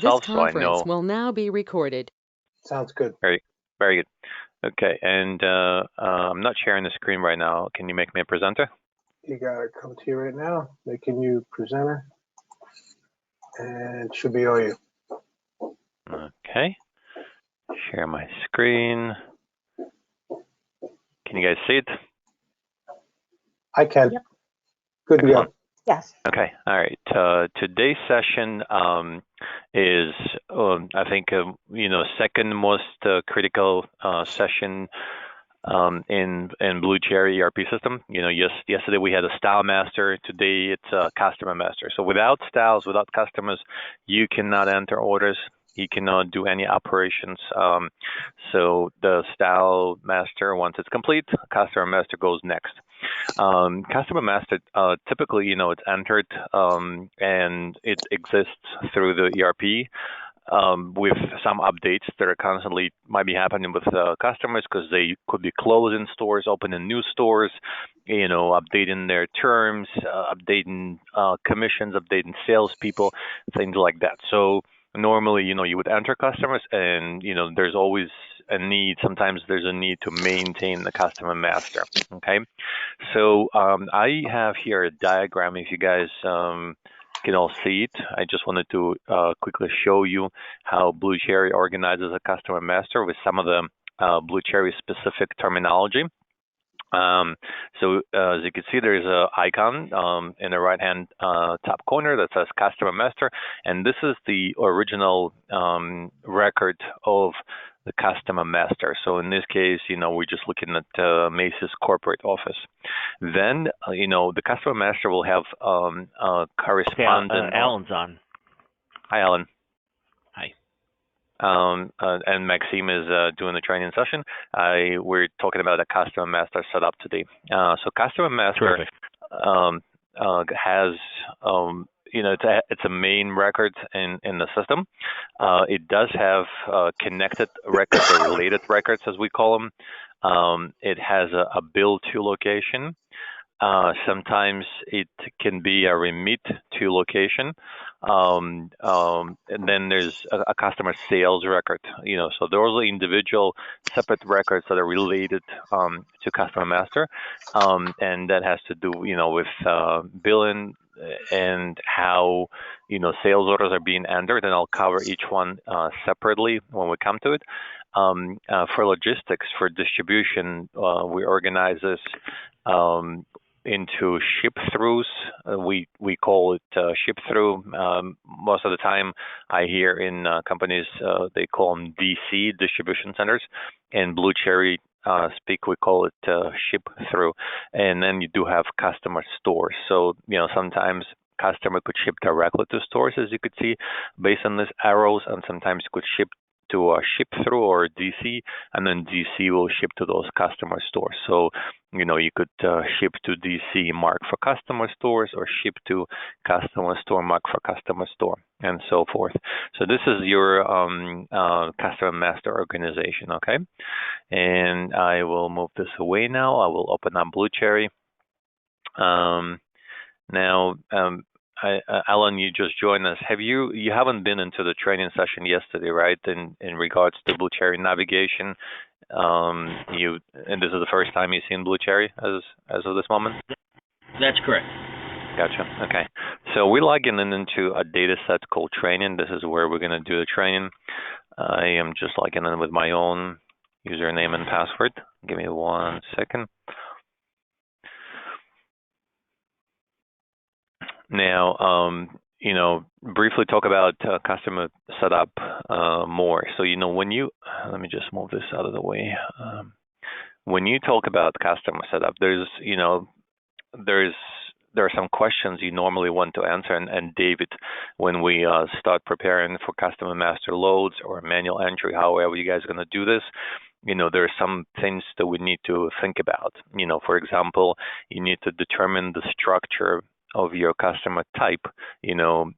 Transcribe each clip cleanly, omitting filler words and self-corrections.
This themselves, so I conference know. will now be recorded. Sounds good. Very, very good. Okay, and I'm not sharing the screen right now. Can you make me a presenter? You got it. Come to you right now, making you presenter, and it should be all you. Okay. Share my screen. Can you guys see it? I can. Yep. Good to go. Yes. Okay. All right. Today's session is, I think, second most critical session in Blue Cherry ERP system. Yesterday we had a style master. Today it's a customer master. So without styles, without customers, you cannot enter orders. You cannot do any operations. So the style master, once it's complete, customer master goes next. Customer master, typically, it's entered and it exists through the ERP. With some updates that are constantly might be happening with customers because they could be closing stores, opening new stores, updating their terms, updating commissions, updating salespeople, things like that. So normally, you would enter customers and, there's always a need. Sometimes there's a need to maintain the customer master. Okay. So I have here a diagram. If you guys can all see it. I just wanted to quickly show you how Blue Cherry organizes a customer master with some of the Blue Cherry specific terminology. So as you can see, there's an icon in the right-hand top corner that says Customer Master, and this is the original record of the Customer Master. So in this case, we're just looking at Macy's corporate office. Then, the Customer Master will have a correspondent. Alan's on. Hi, Alan. Hi. And Maxime is doing the training session. We're talking about a Customer Master setup today. So Customer Master has, it's a main record in the system. It does have connected records or related records, as we call them. It has a bill to location. Sometimes it can be a remit to location. And then there's a customer sales record, so those are individual separate records that are related to Customer Master. And that has to do, with billing and how, sales orders are being entered. And I'll cover each one separately when we come to it. For logistics, for distribution, we organize this into ship-throughs. We call it ship-through. Most of the time, I hear in companies they call them DC, distribution centers. In Blue Cherry speak, we call it ship-through. And then you do have customer stores. So sometimes customer could ship directly to stores, as you could see, based on these arrows, and sometimes could ship to a ship-through or DC, and then DC will ship to those customer stores. So, you could ship to DC, mark for customer stores, or ship to customer store, mark for customer store, and so forth. So this is your Customer Master organization, okay? And I will move this away now. I will open up Blue Cherry. Now, Alan, you just joined us. You haven't been into the training session yesterday, right? In regards to Blue Cherry navigation, and this is the first time you've seen Blue Cherry as of this moment. That's correct. Gotcha. Okay. So we're logging into a data set called training. This is where we're going to do the training. I am just logging in with my own username and password. Give me 1 second. Now, briefly talk about customer setup more. So, when you, let me just move this out of the way. When you talk about customer setup, there are some questions you normally want to answer. And David, when we start preparing for Customer Master loads or manual entry, however you guys are going to do this, there are some things that we need to think about. For example, you need to determine the structure of your customer type, and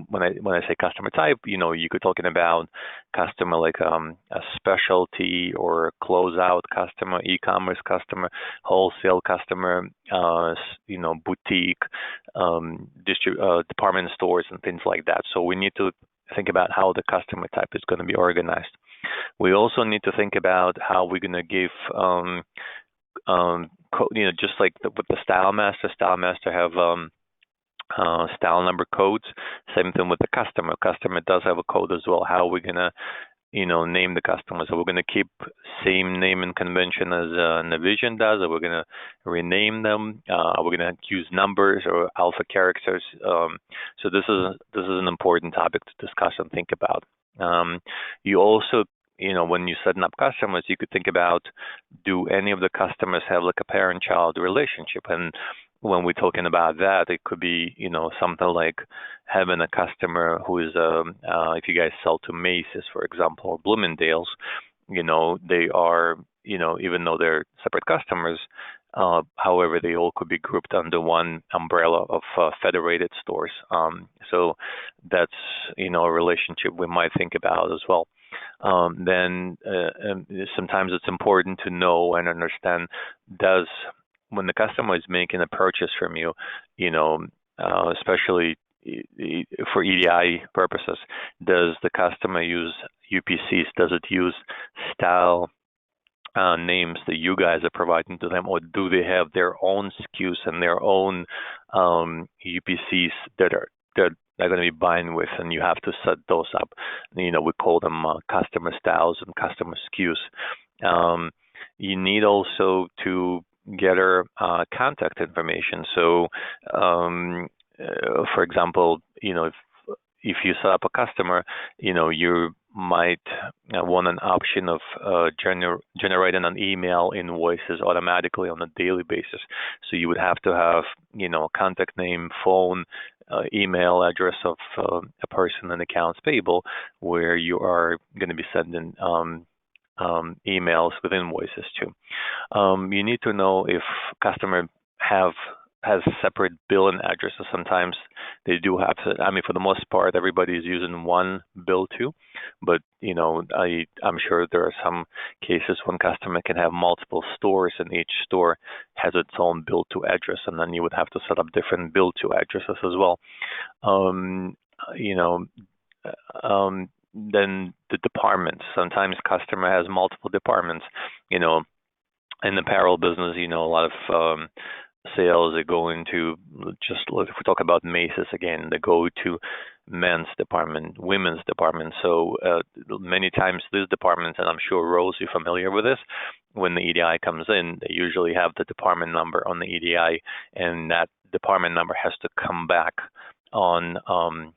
when I say customer type, you could talking about customer like a specialty or closeout customer, e-commerce customer, wholesale customer, boutique, department stores and things like that. So we need to think about how the customer type is going to be organized. We also need to think about how we're going to give, just like with the Style Master. Style Master have style number codes. Same thing with the customer. Customer does have a code as well. How are we going to name the customers? So we're going to keep same name and convention as Navision does, or we're going to rename them? Are we going to use numbers or alpha characters? So this is an important topic to discuss and think about. You also, when you're setting up customers, you could think about, do any of the customers have like a parent-child relationship? And when we're talking about that, it could be, something like having a customer who is, if you guys sell to Macy's, for example, or Bloomingdale's, they are, even though they're separate customers, however, they all could be grouped under one umbrella of federated stores. So that's, a relationship we might think about as well. Then sometimes it's important to know and understand, when the customer is making a purchase from you, especially for EDI purposes, does the customer use UPCs? Does it use style names that you guys are providing to them, or do they have their own SKUs and their own UPCs that they're going to be buying with, and you have to set those up? We call them customer styles and customer SKUs. You need also to get her contact information. So, for example, if you set up a customer, you might want an option of generating an email invoices automatically on a daily basis. So you would have to have, contact name, phone, email address of a person in accounts payable, where you are going to be sending emails with invoices to. You need to know if customer has separate billing addresses. Sometimes they do have to, for the most part, everybody is using one bill too, but I'm sure there are some cases when customer can have multiple stores, and each store has its own bill to address, and then you would have to set up different bill to addresses as well. Then the departments. Sometimes customer has multiple departments. In the apparel business, a lot of sales that go into, just if we talk about Macy's again, they go to men's department, women's department. So many times these departments, and I'm sure Rose, you're familiar with this, when the EDI comes in, they usually have the department number on the EDI, and that department number has to come back on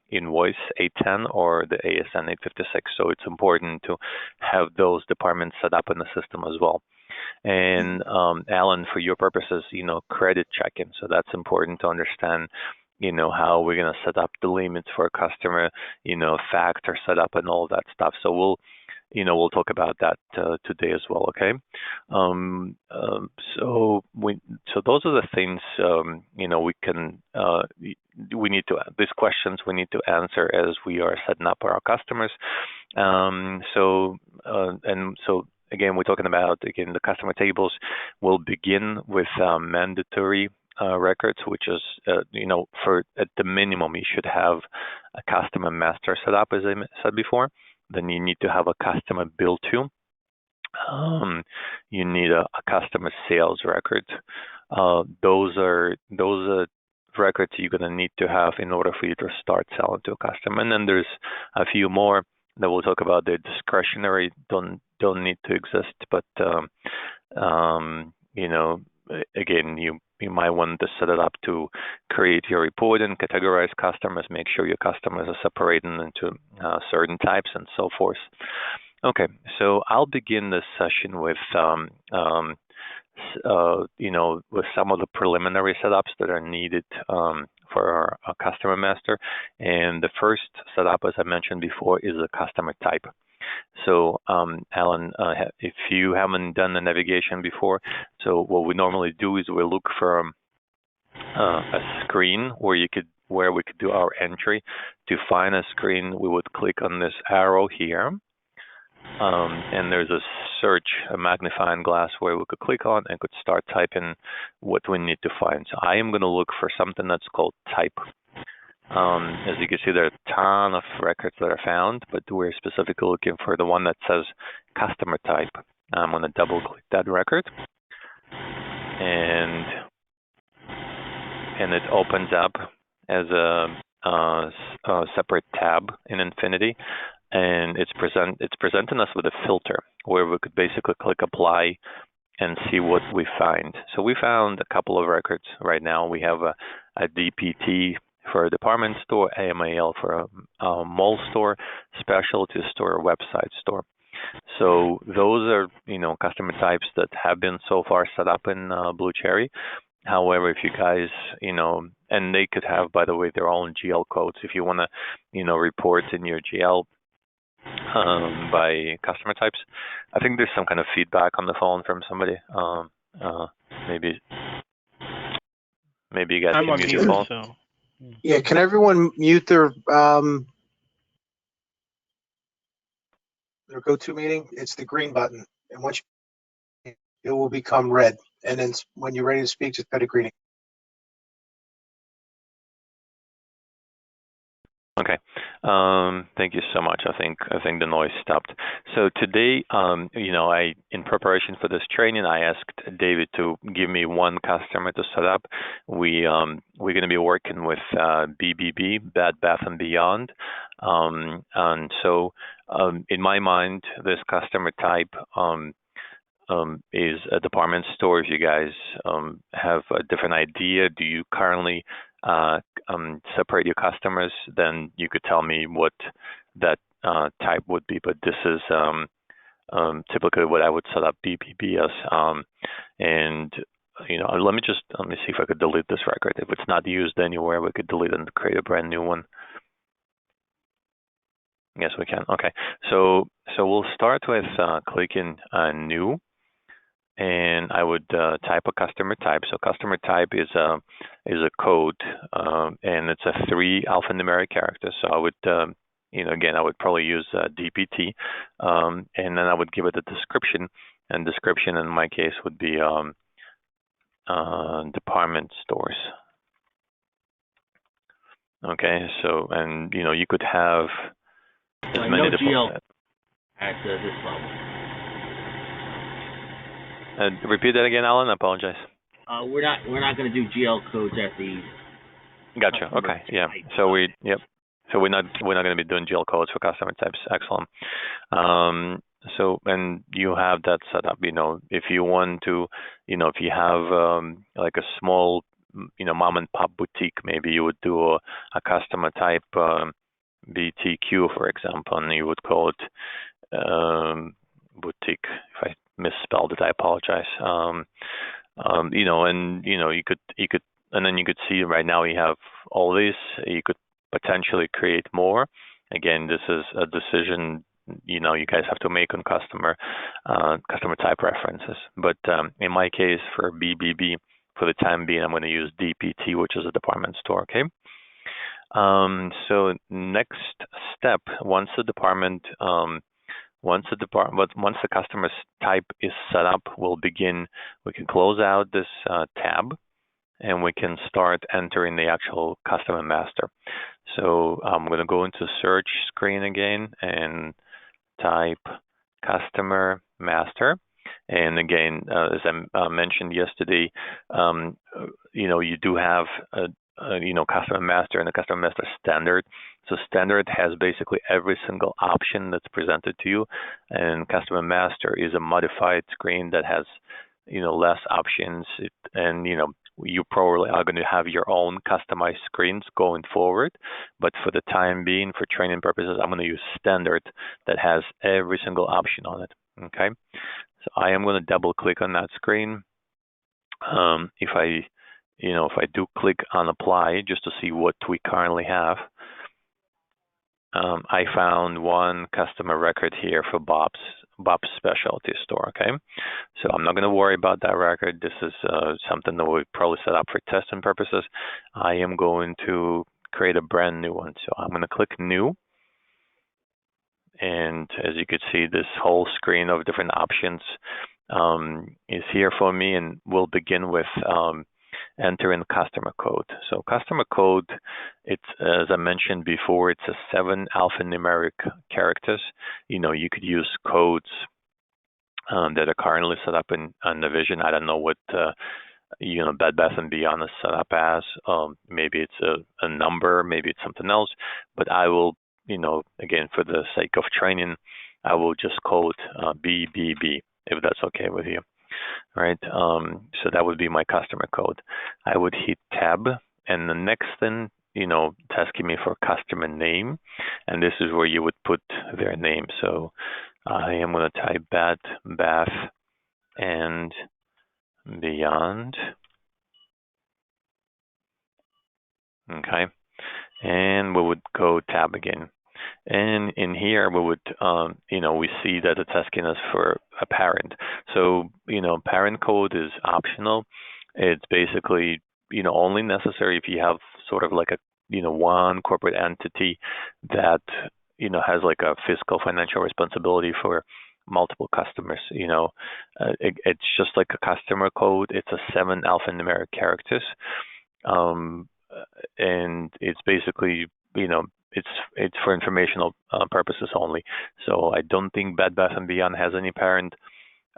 invoice 810 or the ASN 856. So it's important to have those departments set up in the system as well. And Alan, for your purposes, credit checking. So that's important to understand, how we're going to set up the limits for a customer, factor setup and all that stuff. So we'll talk about that today as well. Okay. So those are the things, these questions we need to answer as we are setting up our customers. So again, we're talking about, the customer tables will begin with mandatory records, which is, for at the minimum, you should have a customer master set up, as I said before. Then you need to have a customer bill to. You need a customer sales record. Those are records you're going to need to have in order for you to start selling to a customer. And then there's a few more that we'll talk about. The discretionary don't need to exist, but again, you might want to set it up to create your report and categorize customers, make sure your customers are separated into certain types and so forth. Okay, so I'll begin this session with with some of the preliminary setups that are needed for our customer master. And the first setup, as I mentioned before, is a customer type. So, Alan, if you haven't done the navigation before, so what we normally do is we look for a screen where we could do our entry. To find a screen, we would click on this arrow here. And there's a magnifying glass where we could click on and could start typing what we need to find. So I am going to look for something that's called type. As you can see, there are a ton of records that are found, but we're specifically looking for the one that says customer type. I'm going to double click that record, and it opens up as a separate tab in Infinity, and it's presenting us with a filter where we could basically click apply and see what we find. So we found a couple of records right now. We have a DPT for a department store, AMAL for a mall store, specialty store, website store. So those are, customer types that have been so far set up in Blue Cherry. However, if you guys, and they could have, by the way, their own GL codes. If you want to, report in your GL by customer types. I think there's some kind of feedback on the phone from somebody. Maybe you guys can mute your phone. So. Yeah, can everyone mute their go-to meeting? It's the green button, and once it will become red. And then when you're ready to speak, just put a green. Okay. Thank you so much. I think the noise stopped. So today, in preparation for this training, I asked David to give me one customer to set up. We're going to be working with BBB, Bed Bath and Beyond, and so in my mind, this customer type is a department store. If you guys have a different idea, do you currently separate your customers? Then you could tell me what that type would be. But this is typically what I would set up BBB as. And let me see if I could delete this record. If it's not used anywhere, we could delete it and create a brand new one. Yes, we can. Okay, so we'll start with clicking New. And I would type a customer type. So customer type is a code, and it's a 3 alphanumeric characters. So I would, again, I would probably use DPT, and then I would give it a description. And description in my case would be department stores. Okay, so and you could have as many no GL at this level. Repeat that again, Alan. I apologize. We're not going to do GL codes at the. Gotcha. Okay. Yeah. So we're not going to be doing GL codes for customer types. Excellent. So and you have that set up. If you want to, if you have like a small, mom and pop boutique, maybe you would do a customer type BTQ, for example, and you would call it boutique. If I misspelled it, I apologize. And you could, and then you could see right now you have all these. You could potentially create more. Again, this is a decision you guys have to make on customer type references. But in my case, for BBB, for the time being, I'm going to use DPT, which is a department store. Okay. So next step, once the customer's type is set up, we can close out this tab, and we can start entering the actual customer master. So I'm going to go into search screen again and type customer master. And again, as I mentioned yesterday, you do have a customer master and a customer master standard. So standard has basically every single option that's presented to you, and customer master is a modified screen that has less options, and you probably are going to have your own customized screens going forward. But for the time being, for training purposes, I'm going to use standard that has every single option on it. Okay, so I am going to double click on that screen. If I do click on apply just to see what we currently have, I found one customer record here for Bob's specialty store. Okay, so I'm not going to worry about that record. This is something that we probably set up for testing purposes. I am going to create a brand new one. So I'm going to click new. And as you can see, this whole screen of different options is here for me, and we'll begin with enter in customer code. So customer code, it's, as I mentioned before, it's a 7 alphanumeric characters. You could use codes that are currently set up in Navision. I don't know what Bed Bath & Beyond is set up as. Maybe it's a number, maybe it's something else. But I will, again, for the sake of training, I will just code BBB, if that's okay with you. All right. So that would be my customer code. I would hit tab, and the next thing, it's asking me for customer name, and this is where you would put their name. So I am going to type Bed Bath and Beyond. Okay. And we would go tab again. And in here, we would, we see that it's asking us for a parent. So, parent code is optional. It's basically, only necessary if you have sort of like a, one corporate entity that, has like a fiscal financial responsibility for multiple customers. It's just like a customer code. It's a 7 alphanumeric characters. And it's basically, it's for informational purposes only. So I don't think Bed Bath & Beyond has any parent.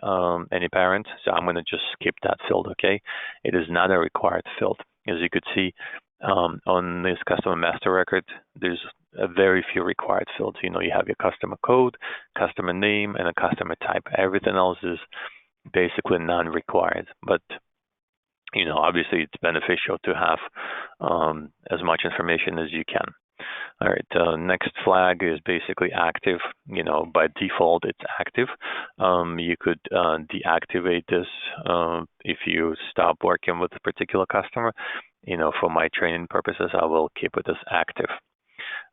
So I'm going to just skip that field, okay? It is not a required field. As you could see on this customer master record, there's a very few required fields. You have your customer code, customer name, and a customer type. Everything else is basically non-required. But obviously it's beneficial to have as much information as you can. All right, next flag is basically active. By default, it's active. You could deactivate this if you stop working with a particular customer. For my training purposes, I will keep it as active.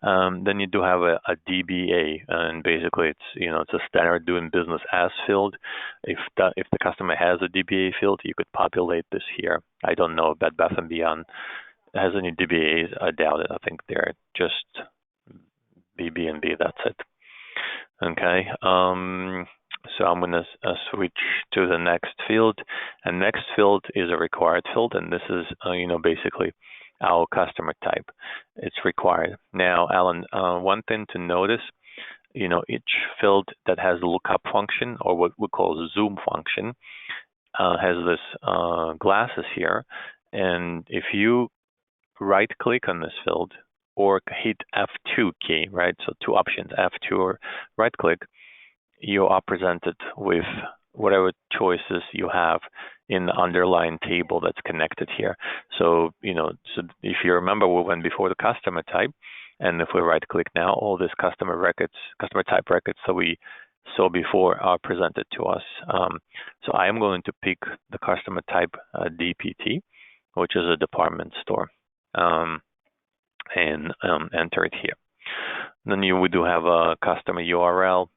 Then you do have a DBA, and basically it's a standard doing business as field. If the customer has a DBA field, you could populate this here. I don't know if Bed Bath & Beyond has any DBAs. I doubt it. I think they're just BB&B. That's it. Okay. So I'm going to switch to the next field, and next field is a required field, and this is basically our customer type. It's required. Now, Alan, one thing to notice, each field that has a lookup function, or what we call the zoom function, has this glasses here, and if you right click on this field or hit F2 key, right? So two options, F2 or right click, you are presented with whatever choices you have in the underlying table that's connected here. So, so if you remember, we went before the customer type, and if we right click now, all these customer type records that we saw before are presented to us. So I am going to pick the customer type DPT, which is a department store, and enter it here. Then we do have a customer URL.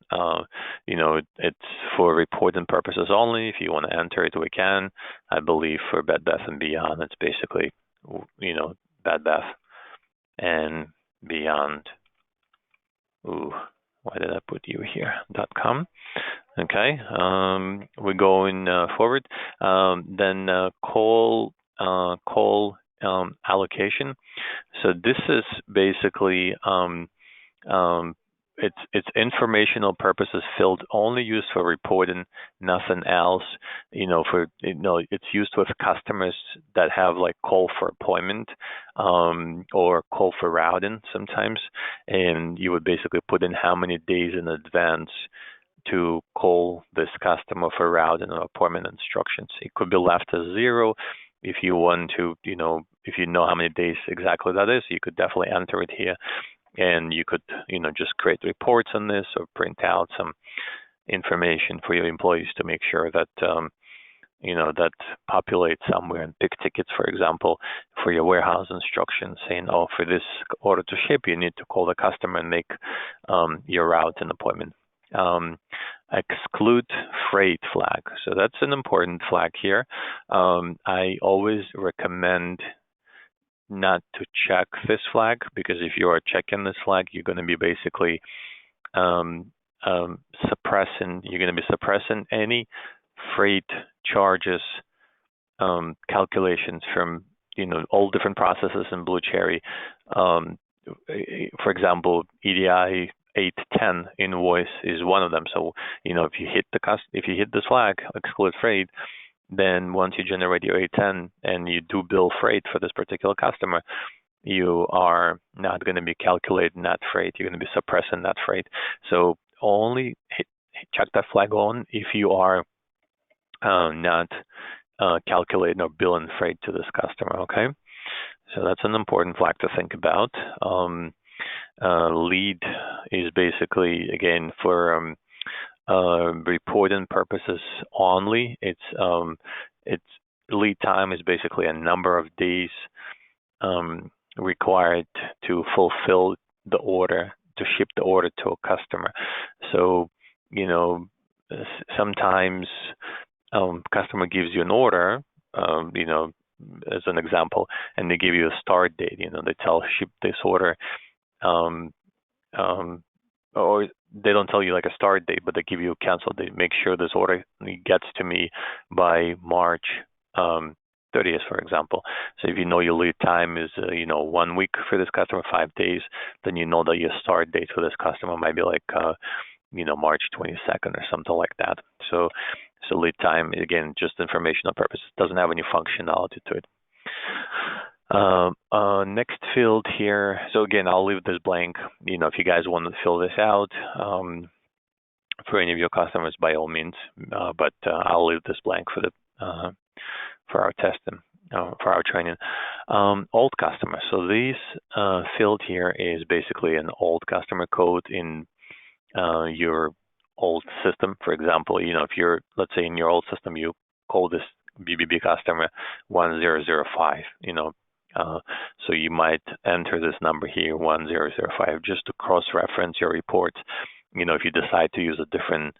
It's for reporting purposes only. If you want to enter it, we can. I believe for Bed Bath & Beyond, it's basically, Bed Bath and Beyond. Ooh, why did I put you here? .com. Okay. We're going forward. Then call allocation. So this is basically it's informational purposes field, only used for reporting, nothing else. It's used with customers that have like call for appointment or call for routing sometimes, and you would basically put in how many days in advance to call this customer for routing or appointment instructions. It could be left as 0. If you want to, if you know how many days exactly that is, you could definitely enter it here. And you could, just create reports on this or print out some information for your employees to make sure that, that populate somewhere, and pick tickets, for example, for your warehouse instructions saying, oh, for this order to ship, you need to call the customer and make your route and appointment. Exclude freight flag. So that's an important flag here. I always recommend not to check this flag, because if you are checking this flag, you're going to be basically suppressing any freight charges calculations from all different processes in Blue Cherry. For example, EDI 810 invoice is one of them. So if you hit this flag, exclude freight, then once you generate your 810 and you do bill freight for this particular customer, you are not going to be calculating that freight. You're going to be suppressing that freight. So only check that flag on if you are not calculating or billing freight to this customer. Okay, so that's an important flag to think about. Lead is basically, again, for reporting purposes only. It's lead time is basically a number of days required to fulfill the order, to ship the order to a customer. So sometimes customer gives you an order, as an example, and they give you a start date. They ship this order, or they don't tell you like a start date, but they give you a cancel date. Make sure this order gets to me by March 30th, for example. So if your lead time is 1 week for this customer, 5 days, then you know that your start date for this customer might be like March 22nd or something like that. So lead time, again, just informational purposes, doesn't have any functionality to it. Next field here. So again, I'll leave this blank. If you guys want to fill this out for any of your customers, by all means. But I'll leave this blank for our testing, for our training. Old customer. So this field here is basically an old customer code in your old system. For example, if you're, let's say in your old system, you call this BBB customer 1005, so you might enter this number here, 1005, just to cross-reference your reports. If you decide to use a different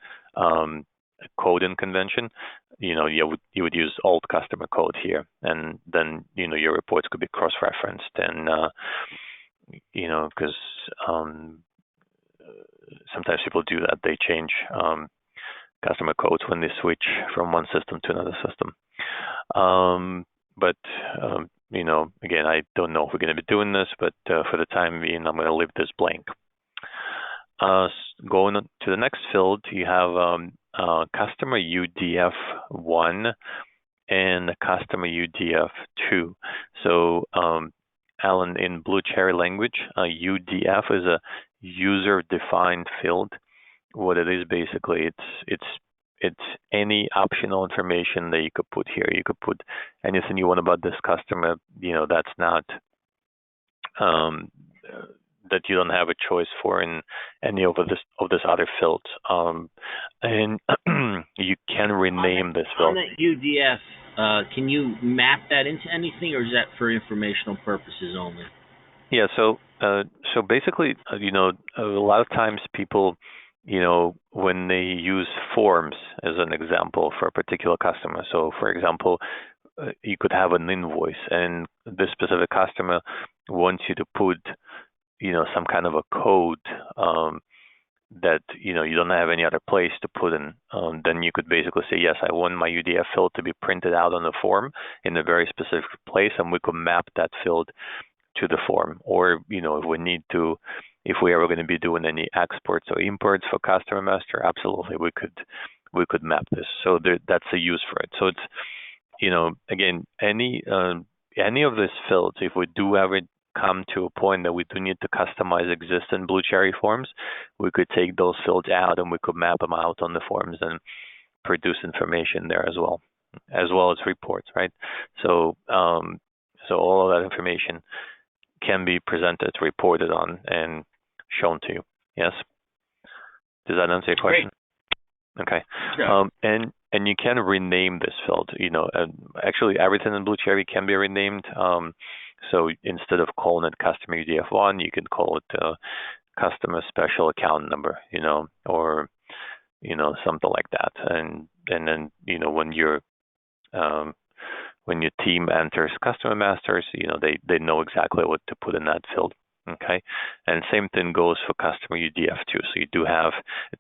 coding convention, you would use old customer code here, and then your reports could be cross-referenced, and because sometimes people do that. They change customer codes when they switch from one system to another system. But again, I don't know if we're going to be doing this, but for the time being, I'm going to leave this blank. Going on to the next field, you have customer UDF1 and customer UDF2. So, Alan, in Blue Cherry language, UDF is a user-defined field. What it is basically, it's any optional information that you could put here. You could put anything you want about this customer. That's not that you don't have a choice for in any of this other fields. And you can rename this field. On that UDF, can you map that into anything, or is that for informational purposes only? Yeah. So basically, a lot of times people, when they use forms as an example for a particular customer. So, for example, you could have an invoice, and this specific customer wants you to put, some kind of a code that you don't have any other place to put in. Then you could basically say, yes, I want my UDF field to be printed out on the form in a very specific place, and we could map that field to the form. Or if we are going to be doing any exports or imports for customer master, absolutely we could map this. So that's a use for it. So it's again, any of these fields, if we do ever come to a point that we do need to customize existing Blue Cherry forms, we could take those fields out and we could map them out on the forms and produce information there as well as reports, right? So all of that information can be presented, reported on, and shown to you. Yes? Does that answer your question? Great. Okay. Yeah. And you can rename this field. Actually, everything in Blue Cherry can be renamed. So instead of calling it customer UDF1, you can call it customer special account number, or something like that. And then when your team enters customer masters, they know exactly what to put in that field. Okay, and same thing goes for customer UDF2. So you do have,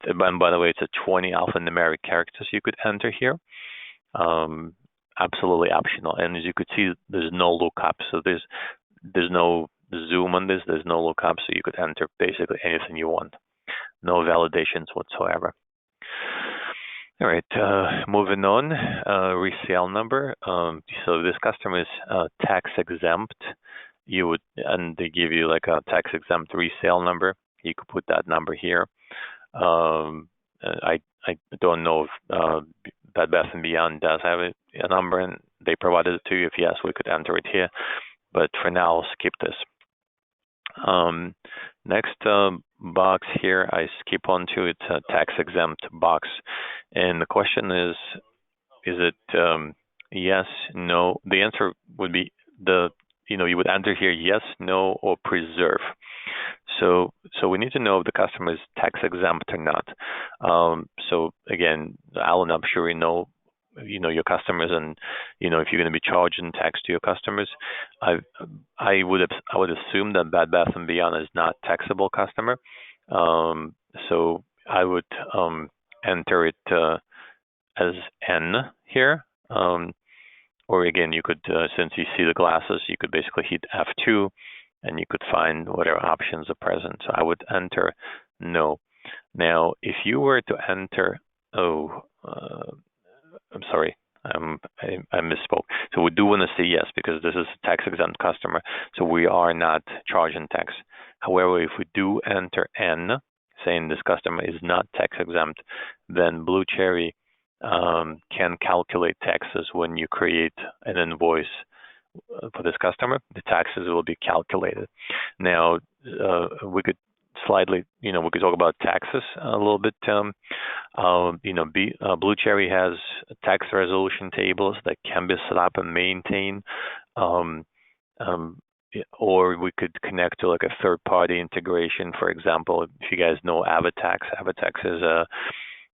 and by the way, it's a 20 alphanumeric characters you could enter here. absolutely optional. And as you could see, there's no lookup. So there's no zoom on this. There's no lookup. So you could enter basically anything you want. No validations whatsoever. All right, moving on, resale number. So this customer is tax exempt. And they give you like a tax exempt resale number. You could put that number here. I don't know if Bed Bath & Beyond does have a number, and they provided it to you. If yes, we could enter it here. But for now, I'll skip this. Next box here, I skip on to it's a tax exempt box, and the question is it yes, no? The answer would be you would enter here yes, no, or preserve. So we need to know if the customer is tax exempt or not. So again, Alan, I'm sure you know your customers, and if you're going to be charging tax to your customers. I would assume that Bed Bath & Beyond is not taxable customer. So I would enter it as N here. Or again, you could, since you see the glasses, you could basically hit F2 and you could find whatever options are present. So I would enter no. Now, if you were to enter, I'm sorry, I misspoke. So we do want to say yes because this is a tax exempt customer. So we are not charging tax. However, if we do enter N, saying this customer is not tax exempt, then Blue Cherry can calculate taxes when you create an invoice for this customer. The taxes will be calculated. Now, we could slightly, we could talk about taxes a little bit. Blue Cherry has tax resolution tables that can be set up and maintained. Or we could connect to like a third-party integration. For example, if you guys know Avatax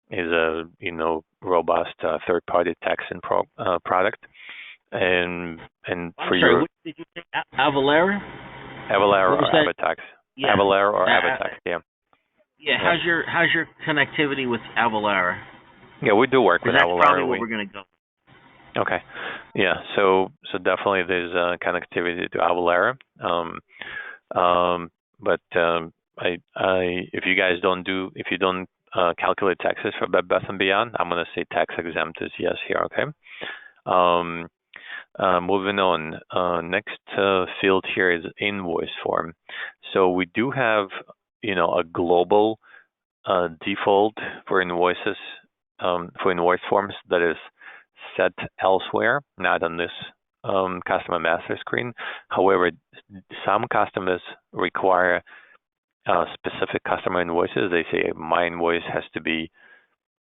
is a robust third-party taxing product, and for sorry, what did you say? Avalara? Avalara or Avatax. Yeah. Avalara or Avatax, yeah. Yeah, how's your connectivity with Avalara? Yeah, we do work with that's Avalara. Probably where we're going to go. Okay, yeah. So definitely there's connectivity to Avalara. But if you don't calculate taxes for Bed Bath & Beyond, I'm going to say tax exempt is yes here. Okay. Moving on. Next field here is invoice form. So we do have a global default for invoices for invoice forms that is set elsewhere, not on this customer master screen. However, some customers require specific customer invoices. They say my invoice has to be,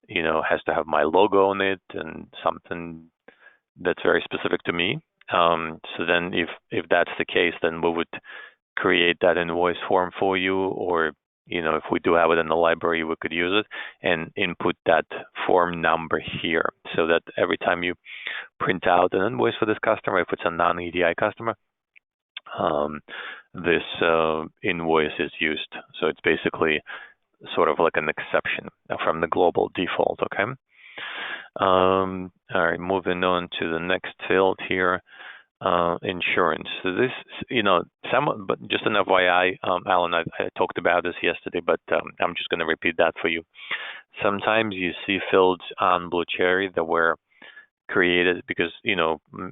has to have my logo on it and something that's very specific to me. So then if that's the case, then we would create that invoice form for you, or if we do have it in the library, we could use it and input that form number here so that every time you print out an invoice for this customer, if it's a non-EDI customer, this invoice is used. So it's basically sort of like an exception from the global default, okay? All right, moving on to the next field here. Insurance. So this, but just an FYI, Alan, I talked about this yesterday, but I'm just going to repeat that for you. Sometimes you see fields on Blue Cherry that were created because,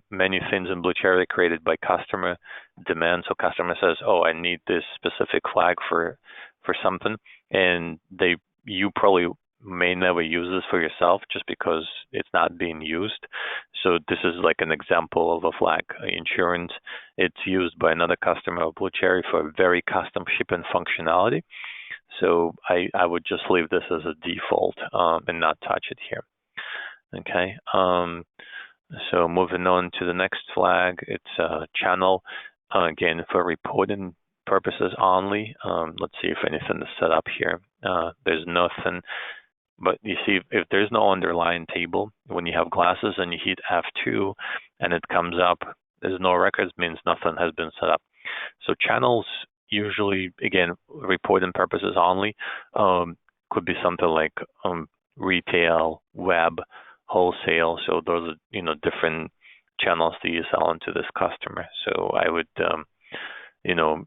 many things in Blue Cherry are created by customer demand. So customer says, oh, I need this specific flag for something. And you probably may never use this for yourself just because it's not being used. So this is like an example of a flag. Insurance, it's used by another customer of Blue Cherry for a very custom shipping functionality. So I would just leave this as a default and not touch it here. Okay. So moving on to the next flag, it's channel, again for reporting purposes only. Let's see if anything is set up here. There's nothing. But you see, if there's no underlying table, when you have glasses and you hit F2 and it comes up, there's no records, means nothing has been set up. So channels usually, again, reporting purposes only, could be something like retail, web, wholesale. So those are, different channels that you sell into this customer. So I would,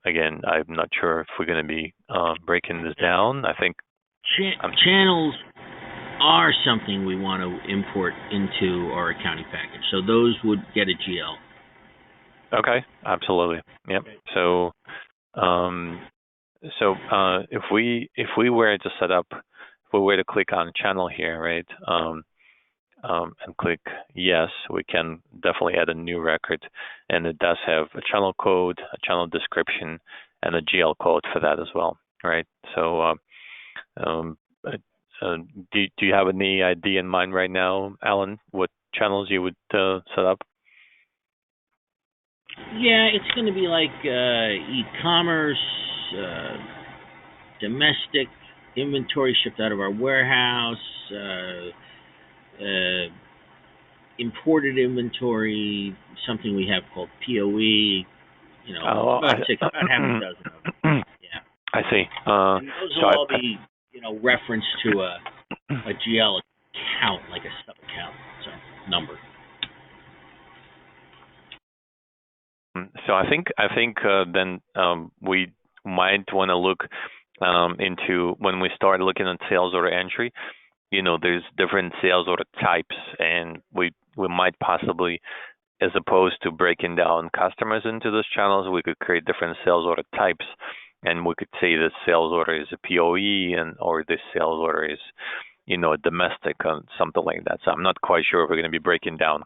again, I'm not sure if we're going to be breaking this down. I think channels are something we want to import into our accounting package. So those would get a GL. Okay, absolutely. Yep. So, if we were to set up, if we were to click on channel here, right, and click yes, we can definitely add a new record, and it does have a channel code, a channel description, and a GL code for that as well, right? So, do you have any idea in mind right now, Alan, what channels you would set up? Yeah, it's going to be like e-commerce, domestic, inventory shipped out of our warehouse, imported inventory, something we have called POE. About half a dozen of them. Yeah. I see. And those will all be, referenced to a GL account, like a sub account, so number. So I think then we might want to look into, when we start looking at sales order entry, there's different sales order types, and we might possibly, as opposed to breaking down customers into those channels, we could create different sales order types, and we could say this sales order is a POE, or this sales order is, a domestic, something like that. So I'm not quite sure if we're going to be breaking down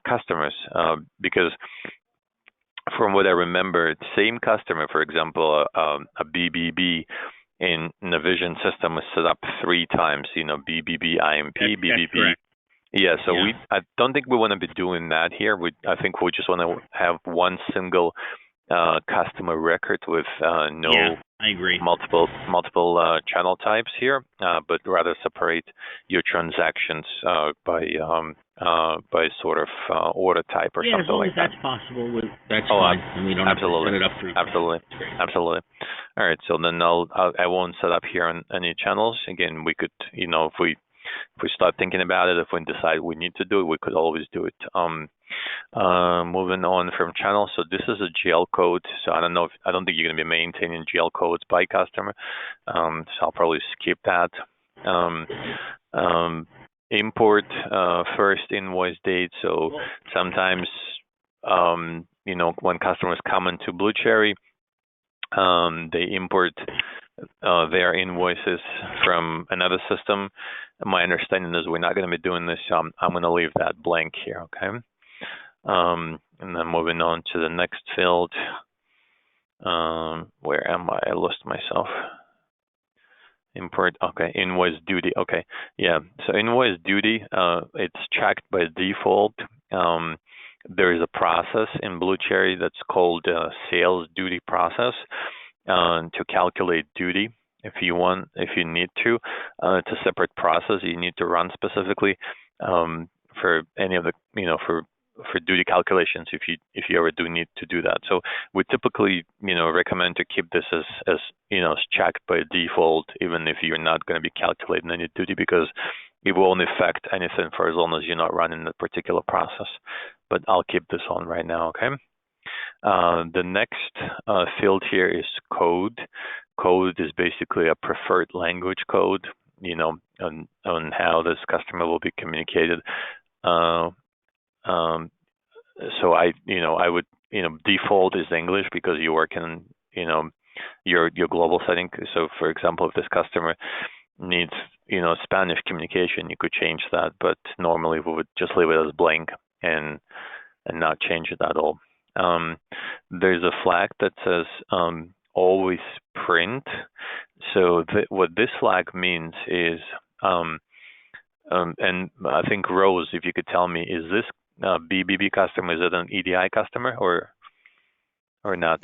customers, because from what I remember, same customer, for example, a BBB in the Vision system is set up 3 times, BBB, IMP, BBB. Correct. Yeah, so I don't think we want to be doing that here. I think we just want to have one single customer record with no I agree. multiple channel types here, but rather separate your transactions by sort of order type or something like that. As long as that's possible, that's fine. And we don't absolutely. have to set it up 3 Absolutely. times. Absolutely. All right, so then I won't set up here on any channels. Again, we could, if we start thinking about it, if we decide we need to do it, we could always do it. Moving on from channels, so this is a GL code. So I don't think you're going to be maintaining GL codes by customer. So I'll probably skip that. Import first invoice date. So sometimes, when customers come into Blue Cherry, they import their invoices from another system. My understanding is we're not going to be doing this, so I'm going to leave that blank here, okay? And then moving on to the next field. Where am I? I lost myself. Import, okay, invoice duty, okay. Yeah, so invoice duty, it's checked by default. There is a process in Blue Cherry that's called sales duty process to calculate duty. If you need to, it's a separate process you need to run specifically for any of the, for duty calculations if you ever do need to do that. So we typically, recommend to keep this as checked by default, even if you're not going to be calculating any duty, because it won't affect anything for as long as you're not running that particular process. But I'll keep this on right now, okay? The next field here is code. Code is basically a preferred language code, on how this customer will be communicated. So I would, default is English because you work in, your global setting. So for example, if this customer needs, Spanish communication, you could change that, but normally we would just leave it as blank and not change it at all. There's a flag that says always print. So what this flag means is, and I think Rose, if you could tell me, is this BBB customer, is it an EDI customer or not?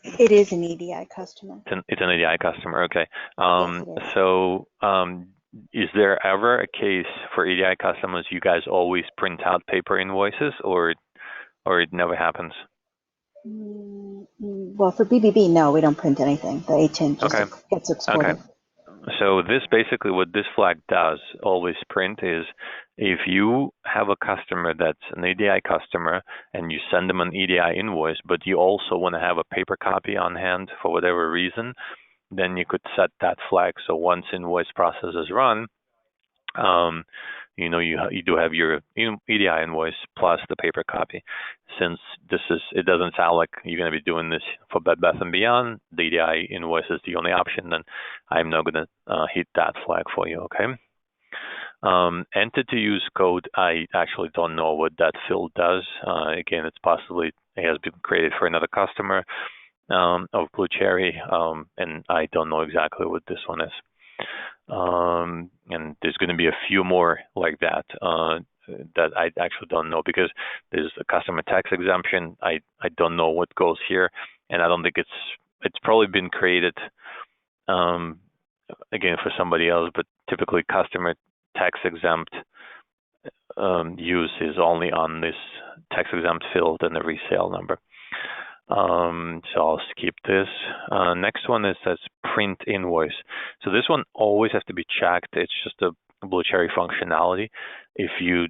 It is an EDI customer. It's an EDI customer, okay. Yes, it is. So is there ever a case for EDI customers you guys always print out paper invoices, or it never happens? Well, for BBB, no, we don't print anything. The HN just gets exported. Okay. So this basically what this flag does, always print, is if you have a customer that's an EDI customer and you send them an EDI invoice, but you also want to have a paper copy on hand for whatever reason, then you could set that flag. So once invoice process is run, you do have your EDI invoice plus the paper copy. Since it doesn't sound like you're going to be doing this for Bed Bath & Beyond, the EDI invoice is the only option, then I'm not going to hit that flag for you, okay? Entity use code, I actually don't know what that field does. Again, it has been created for another customer of Blue Cherry, and I don't know exactly what this one is. And there's going to be a few more like that that I actually don't know, because there's a customer tax exemption. I don't know what goes here, and I don't think it's probably been created again for somebody else, but typically customer tax exempt use is only on this tax exempt field and the resale number. So I'll skip this. Next one is says print invoice. So this one always has to be checked. It's just a Blue Cherry functionality. If you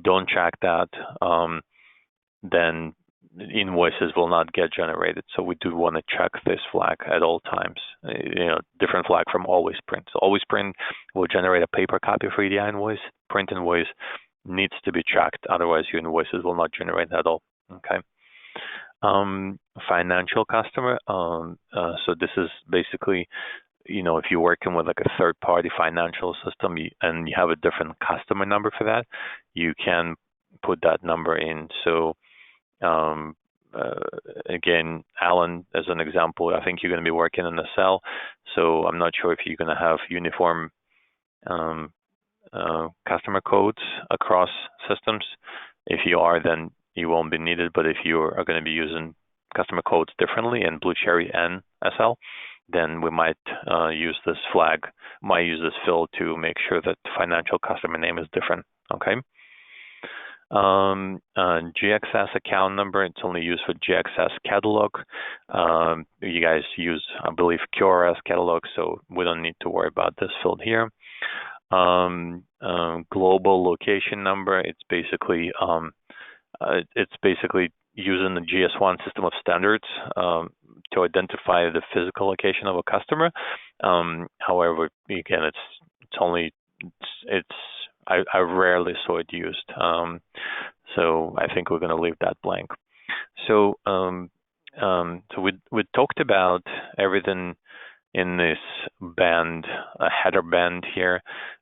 don't check that, then invoices will not get generated. So we do want to check this flag at all times. Different flag from always print. So always print will generate a paper copy for EDI invoice. Print invoice needs to be checked. Otherwise, your invoices will not generate at all. Okay. Financial customer. So this is basically, if you're working with like a third-party financial system and you have a different customer number for that, you can put that number in. So again, Alan, as an example, I think you're going to be working in a cell. So I'm not sure if you're going to have uniform customer codes across systems. If you are, then you won't be needed, but if you are going to be using customer codes differently in Blue Cherry and SL, then we might use this field to make sure that the financial customer name is different, okay? GXS account number, it's only used for GXS catalog. You guys use, I believe, QRS catalog, so we don't need to worry about this field here. Global location number, it's basically using the GS1 system of standards to identify the physical location of a customer. However, again, I rarely saw it used, so I think we're going to leave that blank. So, we talked about everything in this band, a header band here.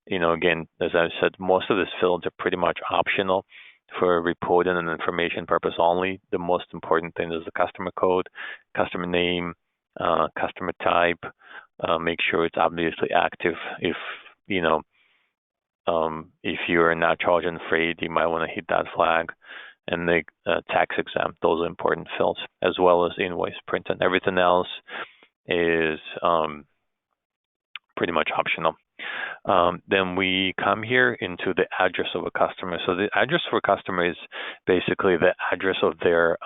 Again, as I said, most of these fields are pretty much optional for reporting and information purpose only. The most important thing is the customer code, customer name, customer type. Make sure it's obviously active. If you're not charging freight, you might want to hit that flag. And the tax exempt, those are important fields, as well as invoice print, and everything else is pretty much optional. Then we come here into the address of a customer. So the address for a customer is basically the address of their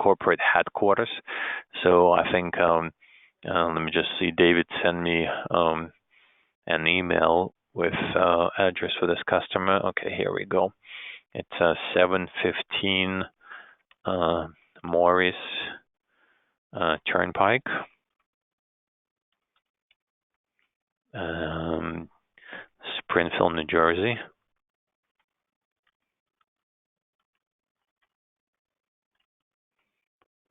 corporate headquarters. So I think, let me just see, David sent me an email with address for this customer. Okay, here we go. It's 715 Morris Turnpike. Springfield, New Jersey.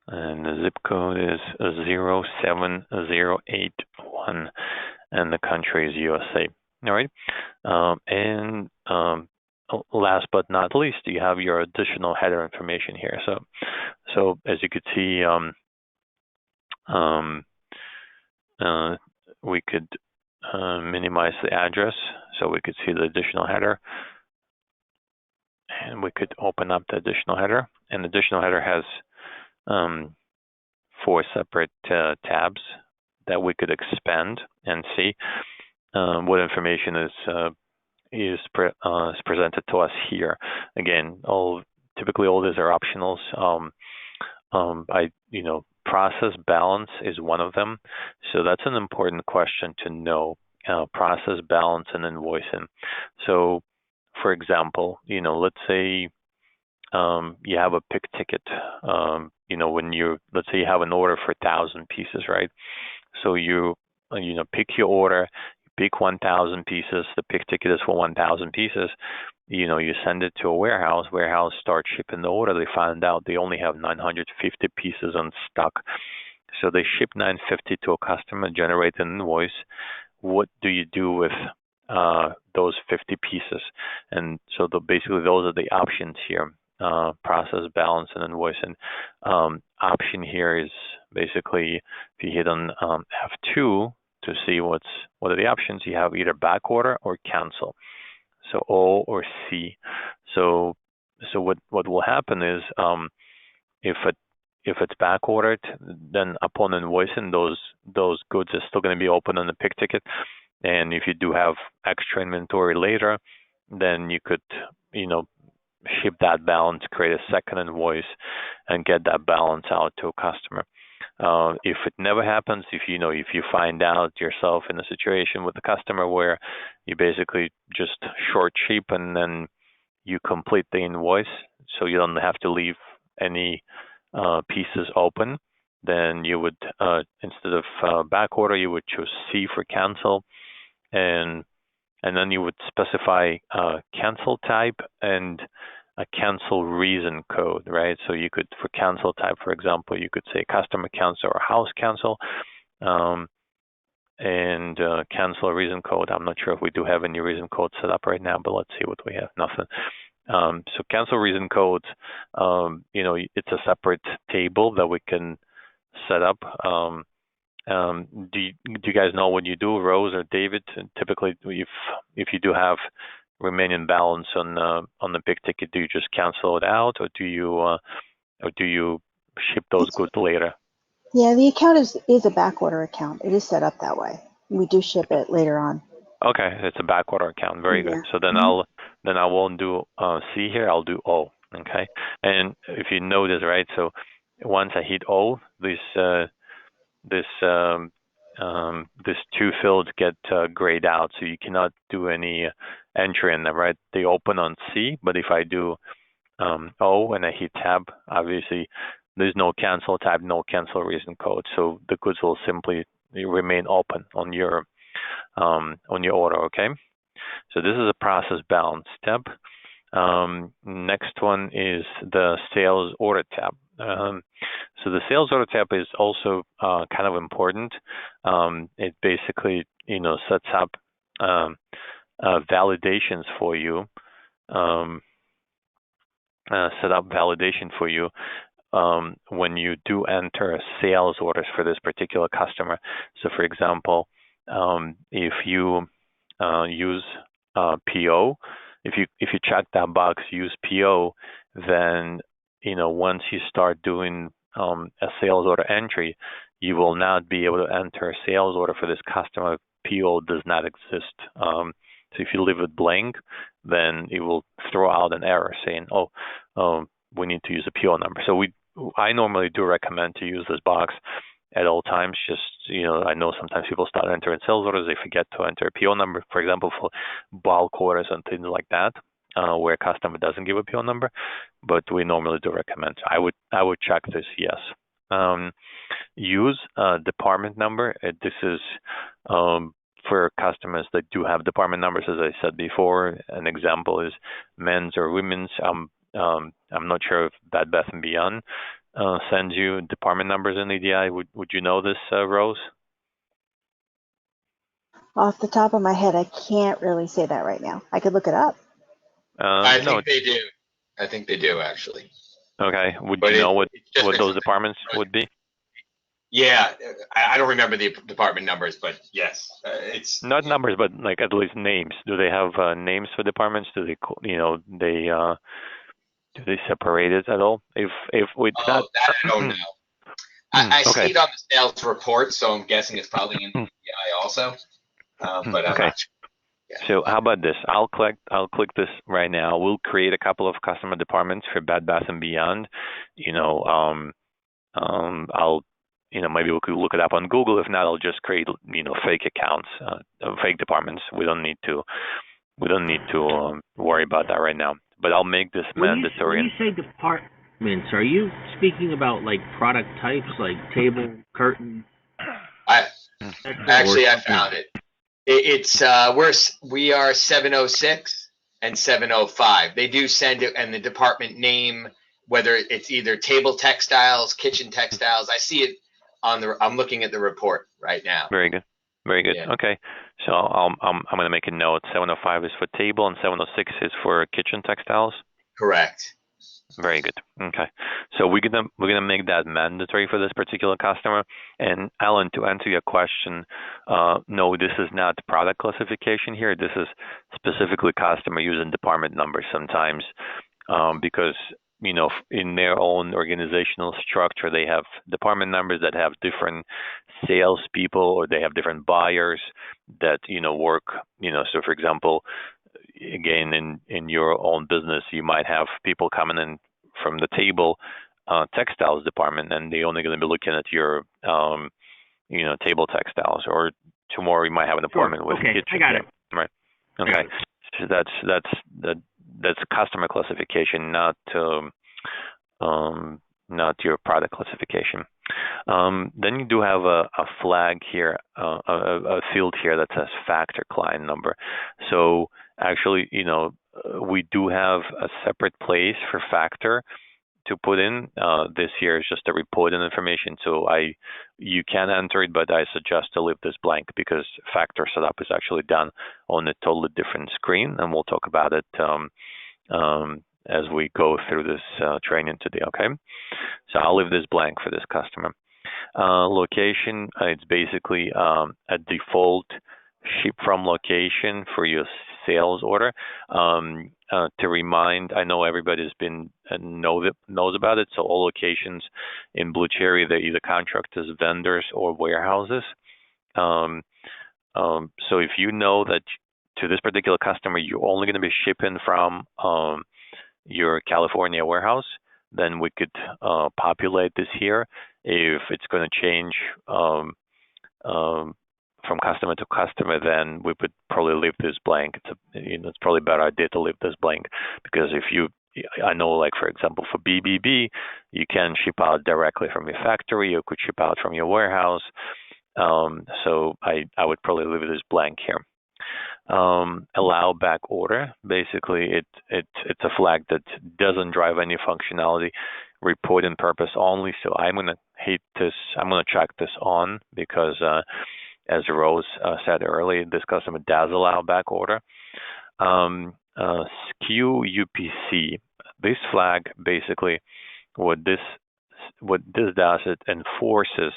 And the zip code is 07081, and the country is USA. All right. And last but not least, you have your additional header information here. So as you could see, we could minimize the address so we could see the additional header, and we could open up the additional header. And the additional header has 4 separate tabs that we could expand and see what information is presented to us here. Again, typically all these are optionals. I process balance is one of them. So that's an important question to know, process balance and invoicing. So, for example, let's say you have a pick ticket. Let's say you have an order for 1,000 pieces, right? So you pick your order, pick 1,000 pieces. The pick ticket is for 1,000 pieces. You send it to a warehouse. Warehouse starts shipping the order. They find out they only have 950 pieces on stock. So they ship 950 to a customer, generate an invoice. What do you do with those 50 pieces? And so basically those are the options here. Process, balance, and invoicing. Option here is basically if you hit on F2 to see what are the options, you have either back order or cancel. So O or C. So what will happen is if it's back ordered, then upon invoicing, those goods are still going to be open on the pick ticket. And if you do have extra inventory later, then you could ship that balance, create a second invoice, and get that balance out to a customer. If it never happens, if you find out yourself in a situation with the customer where you basically just short ship and then you complete the invoice, so you don't have to leave any pieces open, then you would instead of back order, you would choose C for cancel, and then you would specify cancel type and a cancel reason code, right? So you could, for cancel type, for example, you could say customer cancel or house cancel, and cancel reason code. I'm not sure if we do have any reason code set up right now, but let's see what we have. Nothing. So cancel reason code, it's a separate table that we can set up. Do you guys know what you do, Rose or David? Typically, if you do have remaining balance on the big ticket, do you just cancel it out, or do you ship those goods later? Yeah, the account is a back order account. It is set up that way. We do ship it later on. Okay, it's a back order account. Very good. So then I won't do C here. I'll do O. Okay, and if you notice, right? So once I hit O, this two fields get grayed out, so you cannot do any entry in them, right? They open on C, but if I do O and I hit tab, obviously there's no cancel tab, no cancel reason code, so the goods will simply remain open on your order. Okay, so this is a process balance tab. Next one is the sales order tab. So the sales order tab is also kind of important. It basically, sets up validations for you. When you do enter sales orders for this particular customer. So, for example, if you use PO, if you check that box, use PO, then once you start doing a sales order entry, you will not be able to enter a sales order for this customer. PO does not exist. So if you leave it blank, then it will throw out an error saying, we need to use a PO number. So I normally do recommend to use this box at all times. Just, I know sometimes people start entering sales orders, they forget to enter a PO number, for example, for bulk orders and things like that, where a customer doesn't give a PO number, but we normally do recommend. I would check this, yes. Use department number. This is for customers that do have department numbers, as I said before. An example is men's or women's. I'm not sure if Bed Bath & Beyond sends you department numbers in EDI. Would you know this, Rose? Off the top of my head, I can't really say that right now. I could look it up. I think they do. I think they do, actually. Okay. Would you know what those departments would be? Yeah, I don't remember the department numbers, but yes, it's not numbers, but like at least names. Do they have names for departments? Do they, do they separate it at all? If it's not, that I don't know. I see it on the sales report, so I'm guessing it's probably in the EDI also. But I'm not sure. Yeah. So how about this? I'll click this right now. We'll create a couple of customer departments for Bed Bath & Beyond. maybe we could look it up on Google. If not, I'll just create, fake accounts, fake departments. We don't need to worry about that right now. But I'll make this mandatory. When you say departments, are you speaking about like product types, like table, curtain? I found it. We are 706 and 705. They do send it, and the department name, whether it's either table textiles, kitchen textiles. I see it I'm looking at the report right now. Very good. Yeah. Okay. So I'm going to make a note. 705 is for table and 706 is for kitchen textiles. Correct. Very good. Okay. So we're gonna make that mandatory for this particular customer. And Alan, to answer your question, no, this is not product classification here. This is specifically customer using department numbers sometimes, because in their own organizational structure, they have department numbers that have different salespeople, or they have different buyers that work. So for example, again, in your own business, you might have people coming in from the table textiles department, and they're only going to be looking at your table textiles. Or tomorrow you might have an appointment with kitchen. I got it. Right. Okay. So that's customer classification, not your product classification. Then you do have a flag here, a field here that says factor client number. So actually, we do have a separate place for factor to put in. This here is just a reporting information. So you can enter it, but I suggest to leave this blank because factor setup is actually done on a totally different screen, and we'll talk about it as we go through this training today. Okay, so I'll leave this blank for this customer. Location, it's basically a default ship from location for your sales order. To remind, I know everybody's been knows about it. So all locations in Blue Cherry, they're either contractors, vendors, or warehouses. So if you know that to this particular customer, you're only going to be shipping from your California warehouse, then we could populate this here. If it's going to change from customer to customer, then we would probably leave this blank. It's probably a better idea to leave this blank, because I know, like for example, for BBB, you can ship out directly from your factory, you could ship out from your warehouse. So I would probably leave this blank here. Allow back order. Basically, it's a flag that doesn't drive any functionality, reporting purpose only. So I'm going to hit this. I'm going to check this on because, as Rose said earlier, this customer does allow back order. SKU UPC. This flag basically, what this does, it enforces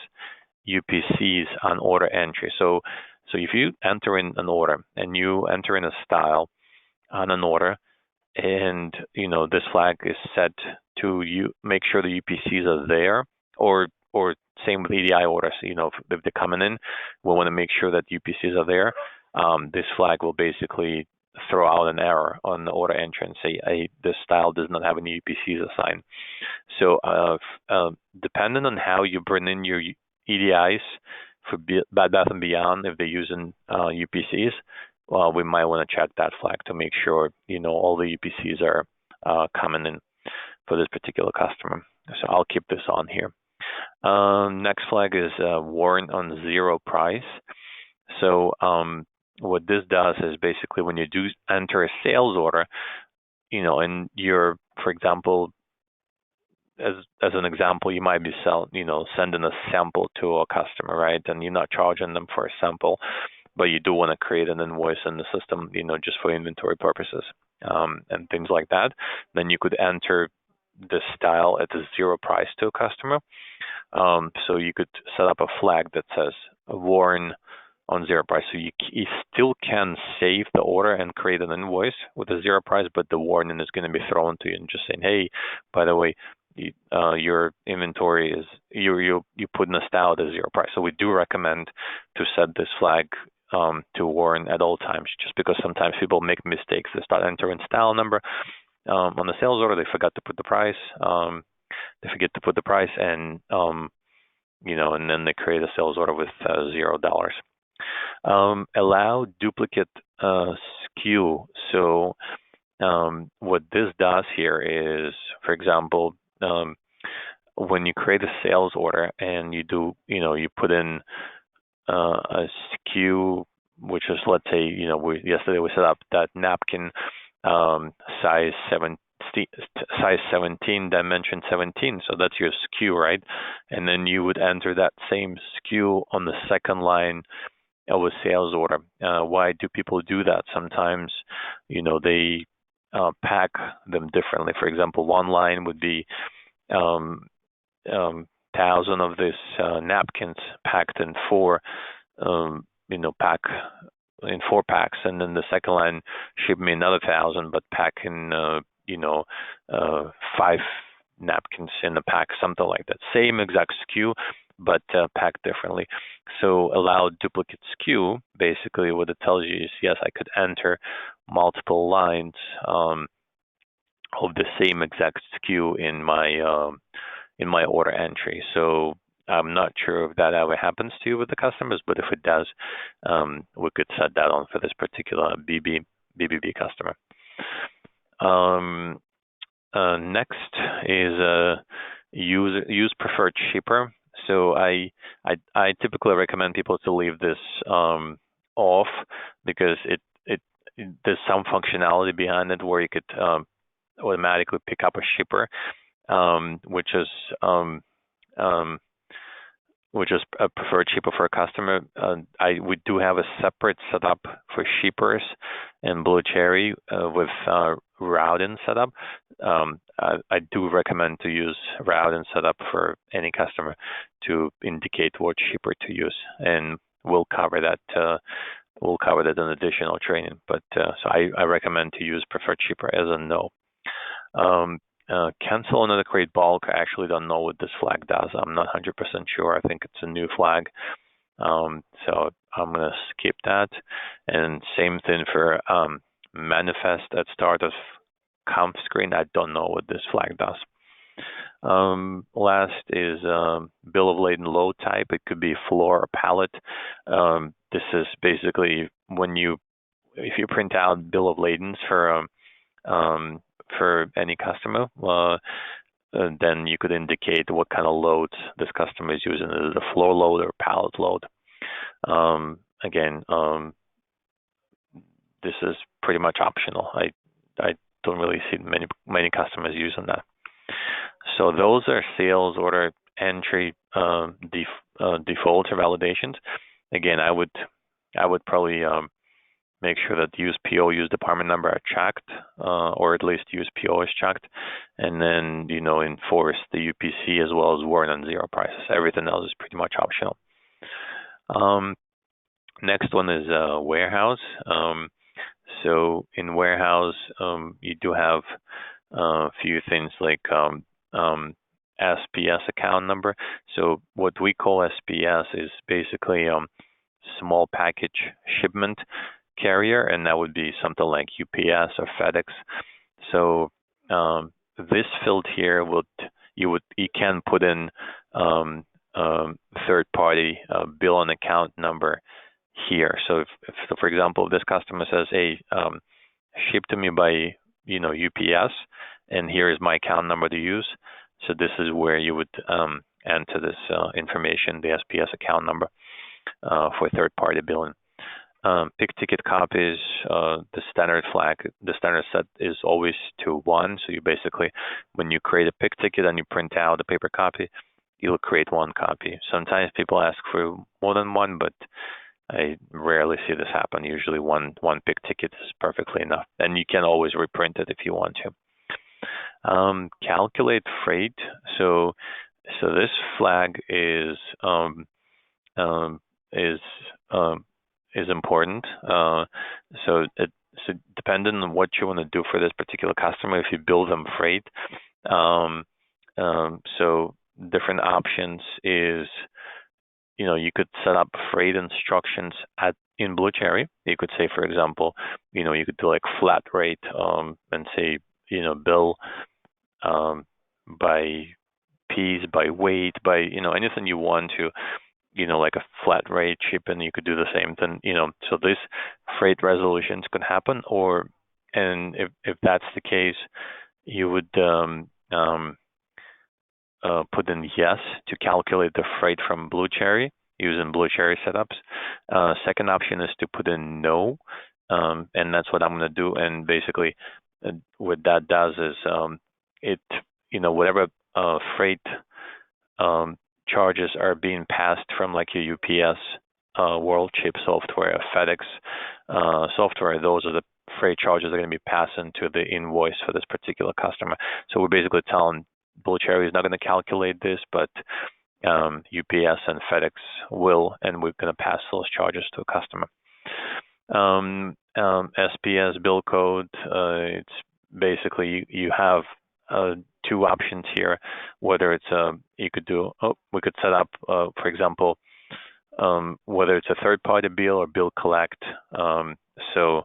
UPCs on order entry. So if you enter in an order and you enter in a style on an order, and this flag is set to make sure the UPCs are there, or same with EDI orders. If they're coming in, we want to make sure that UPCs are there. This flag will basically throw out an error on the order entry and say, hey, this style does not have any UPCs assigned. So depending on how you bring in your EDIs for Bed Bath & Beyond, if they're using UPCs, we might want to check that flag to make sure all the UPCs are coming in for this particular customer. So I'll keep this on here. Next flag is warrant on zero price. So what this does is basically when you do enter a sales order, and you're, for example, as an example, you might be sending a sample to a customer, right? And you're not charging them for a sample, but you do want to create an invoice in the system, just for inventory purposes, and things like that. Then you could enter this style at a zero price to a customer. So you could set up a flag that says warn on zero price. So you still can save the order and create an invoice with a zero price, but the warning is going to be thrown to you and just saying, hey, by the way, your inventory is you put in a style at a zero price. So we do recommend to set this flag to warn at all times, just because sometimes people make mistakes. They start entering style number on the sales order. They forgot to put the price. They forget to put the price, and and then they create a sales order with $0. Allow duplicate SKU. So what this does here is, for example, when you create a sales order and you do, you put in a SKU, which is, let's say, yesterday we set up that napkin size 17, dimension 17. So that's your SKU, right? And then you would enter that same SKU on the second line of a sales order. Why do people do that? Sometimes, they pack them differently. For example, one line would be 1,000 of these napkins packed in four packs, and then the second line ship me another 1,000, but pack in 5 napkins in a pack, something like that. Same exact SKU, but packed differently. So allow duplicate SKU. Basically, what it tells you is, yes, I could enter multiple lines of the same exact SKU in my order entry. So I'm not sure if that ever happens to you with the customers, but if it does, we could set that on for this particular BBB customer. Next is use preferred shipper. So I typically recommend people to leave this off, because there's some functionality behind it where you could automatically pick up a shipper, which is a preferred shipper for a customer. We do have a separate setup for shippers in Blue Cherry with routing setup. I do recommend to use routing setup for any customer to indicate what shipper to use, and we'll cover that. We'll cover that in additional training. But so I recommend to use preferred shipper as a no. Cancel another create bulk. I actually don't know what this flag does. I'm not 100% sure. I think it's a new flag. So I'm going to skip that. And same thing for manifest at start of conf screen. I don't know what this flag does. Last is bill of lading load type. It could be floor or pallet. This is basically if you print out bill of ladings for any customer, then you could indicate what kind of loads this customer is using. Is it a floor load or pallet load? Again, this is pretty much optional. I don't really see many customers using that. So those are sales order entry defaults or validations. Again, I would probably make sure that use PO, use department number are checked, or at least use PO is checked, and then enforce the UPC as well as warrant on zero prices. Everything else is pretty much optional. Next one is warehouse. So in warehouse, you do have a few things like SPS account number. So what we call SPS is basically small package shipment carrier, and that would be something like UPS or FedEx. So this field here you can put in third party bill and account number here. So if for example, this customer says, hey, ship to me by UPS, and here is my account number to use. So this is where you would enter this information, the SPS account number for third party billing. Pick ticket copies, the standard flag, the standard set is always to 1. So you basically, when you create a pick ticket and you print out a paper copy, you'll create 1 copy. Sometimes people ask for more than 1, but I rarely see this happen. Usually one pick ticket is perfectly enough. And you can always reprint it if you want to. Calculate freight. So this flag is important. So depending on what you want to do for this particular customer, if you bill them freight, so different options is, you could set up freight instructions in Blue Cherry. You could say, for example, you could do like flat rate and say, bill by piece, by weight, by anything you want to, like a flat rate shipping, you could do the same thing. So this freight resolutions could happen, and if that's the case, you would put in yes to calculate the freight from Blue Cherry using Blue Cherry setups. Second option is to put in no, and that's what I'm going to do. And basically, what that does is it, whatever freight charges are being passed from like your UPS, World Chip software, FedEx software, those are the freight charges that are going to be passed into the invoice for this particular customer. So we're basically telling Blue Cherry is not going to calculate this, but UPS and FedEx will, and we're going to pass those charges to a customer. SPS bill code, it's basically you have two options here, whether it's we could set up, for example, whether it's a third-party bill or bill collect. So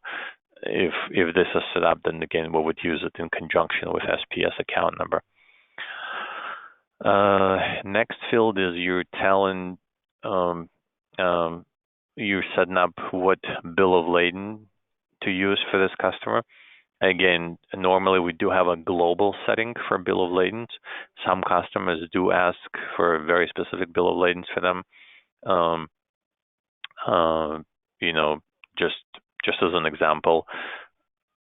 if this is set up, then again, we would use it in conjunction with SPS account number. Next field is you're telling, you're setting up what bill of lading to use for this customer. Again, normally we do have a global setting for bill of ladings. Some customers do ask for a very specific bill of ladings for them. Just as an example,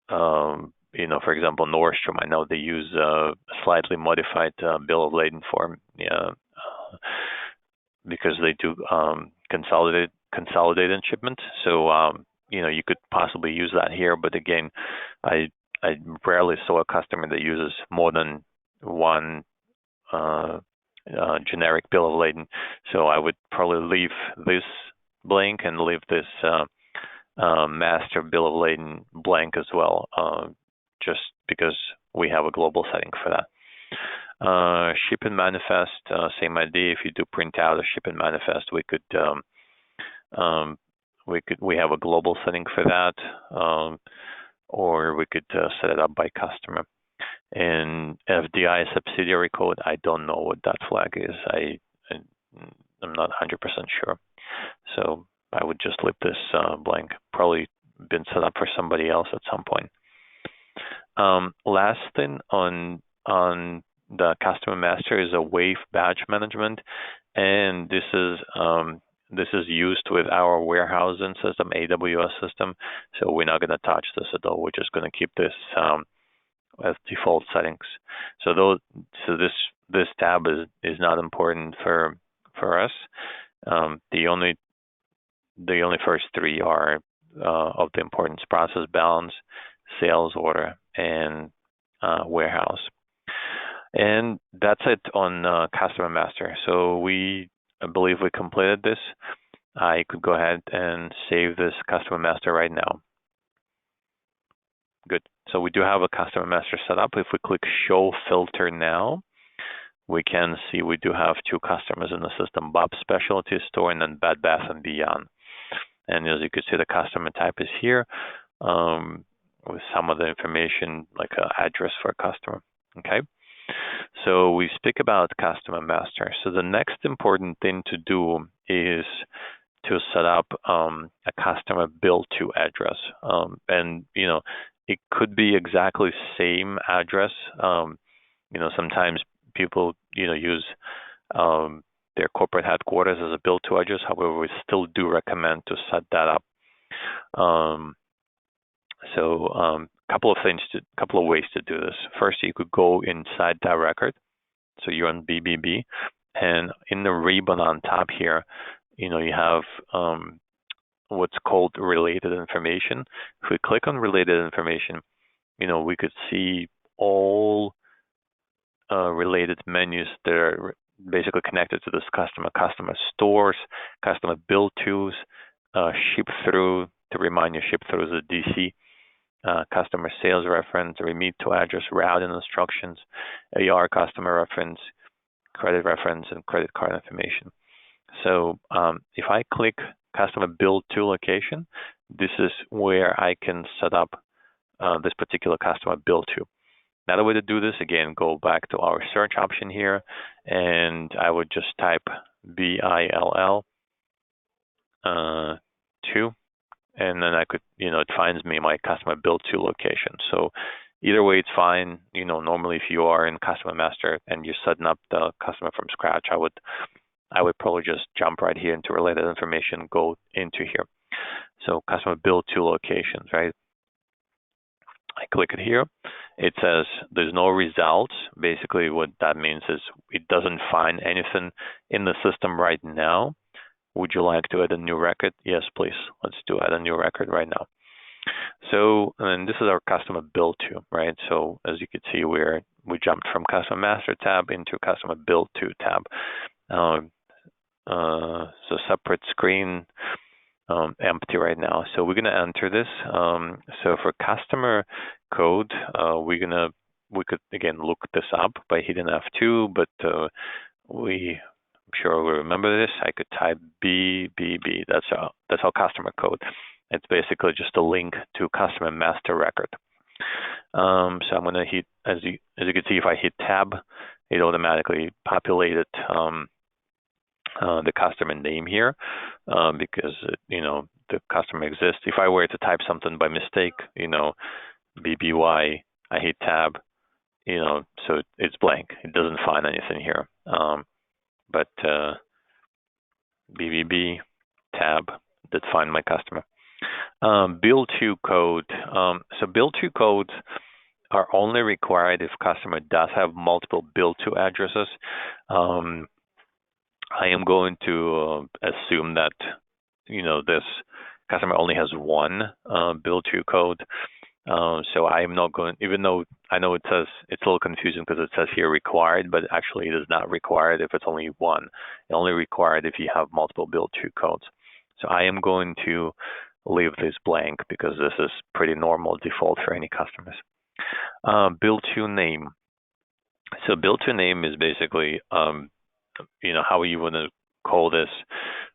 for example, Nordstrom, I know they use a slightly modified bill of lading form, because they do consolidated shipment. So, you could possibly use that here, but again, I rarely saw a customer that uses more than one generic bill of lading. So I would probably leave this blank and leave this master bill of lading blank as well, just because we have a global setting for that. Shipping manifest, same idea. If you do print out a shipping manifest, we have a global setting for that, or we could set it up by customer. And FDI subsidiary code, I don't know what that flag is. I'm not 100% sure. So I would just leave this blank. Probably been set up for somebody else at some point. Last thing on the customer master is a wave badge management, and this is used with our warehousing system, AWS system. So we're not going to touch this at all. We're just going to keep this as default settings. So this tab is not important for us. The only first three are of the importance: process balance, sales order, and warehouse. And that's it on customer master. So I believe we completed this. I could go ahead and save this customer master right now. Good. So we do have a customer master set up. If we click show filter now, we can see we do have two customers in the system, Bob's Specialty Store and then Bed Bath & Beyond. And as you can see, the customer type is here with some of the information like an address for a customer. Okay. So we speak about customer master. So the next important thing to do is to set up a customer bill to address. And, it could be exactly same address. Sometimes people, use their corporate headquarters as a bill to address. However, we still do recommend to set that up. Couple of ways to do this. First, you could go inside that record. So you're on BBB, and in the ribbon on top here, you have what's called related information. If we click on related information, we could see all related menus that are basically connected to this customer stores, customer bill tos, ship through. To remind you, ship through is a DC. Customer sales reference, remit to address, routing instructions, AR customer reference, credit reference, and credit card information. So if I click customer bill to location, this is where I can set up this particular customer bill to. Another way to do this, again, go back to our search option here, and I would just type BILL 2, and then I could, it finds me my customer bill to location. So either way, it's fine. Normally if you are in Customer Master and you're setting up the customer from scratch, I would probably just jump right here into related information, go into here. So customer bill to locations, right? I click it here. It says there's no results. Basically what that means is it doesn't find anything in the system right now. Would you like to add a new record? Yes, please. Let's add a new record right now. So, and this is our customer bill to, right? So as you can see, we jumped from Customer Master tab into Customer Bill to tab. So separate screen, empty right now. So we're gonna enter this. So for customer code, we could again look this up by hitting F2, but I'm sure we remember this. I could type BBB. That's our customer code. It's basically just a link to Customer Master record. So I'm gonna hit, as you can see, if I hit tab, it automatically populated the customer name here because the customer exists. If I were to type something by mistake, BBY, I hit tab, so it's blank. It doesn't find anything here. But BBB tab did find my customer. Bill to code. So bill to codes are only required if customer does have multiple bill to addresses. I am going to assume that this customer only has one bill to code. So I am not going, even though I know it says, it's a little confusing because it says here required, but actually it is not required if it's only one. It's only required if you have multiple bill to codes. So I am going to leave this blank because this is pretty normal default for any customers. Bill to name. So bill to name is basically, how you want to call this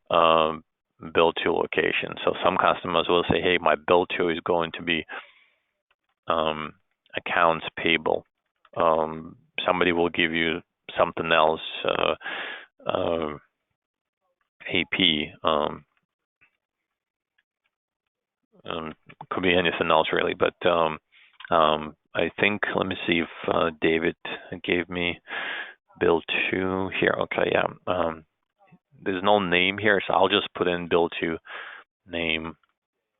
bill to location. So some customers will say, hey, my bill to is going to be accounts payable. Somebody will give you something else, AP, could be anything else really, but I think, let me see if David gave me bill to here. Okay, yeah. There's no name here, so I'll just put in bill to name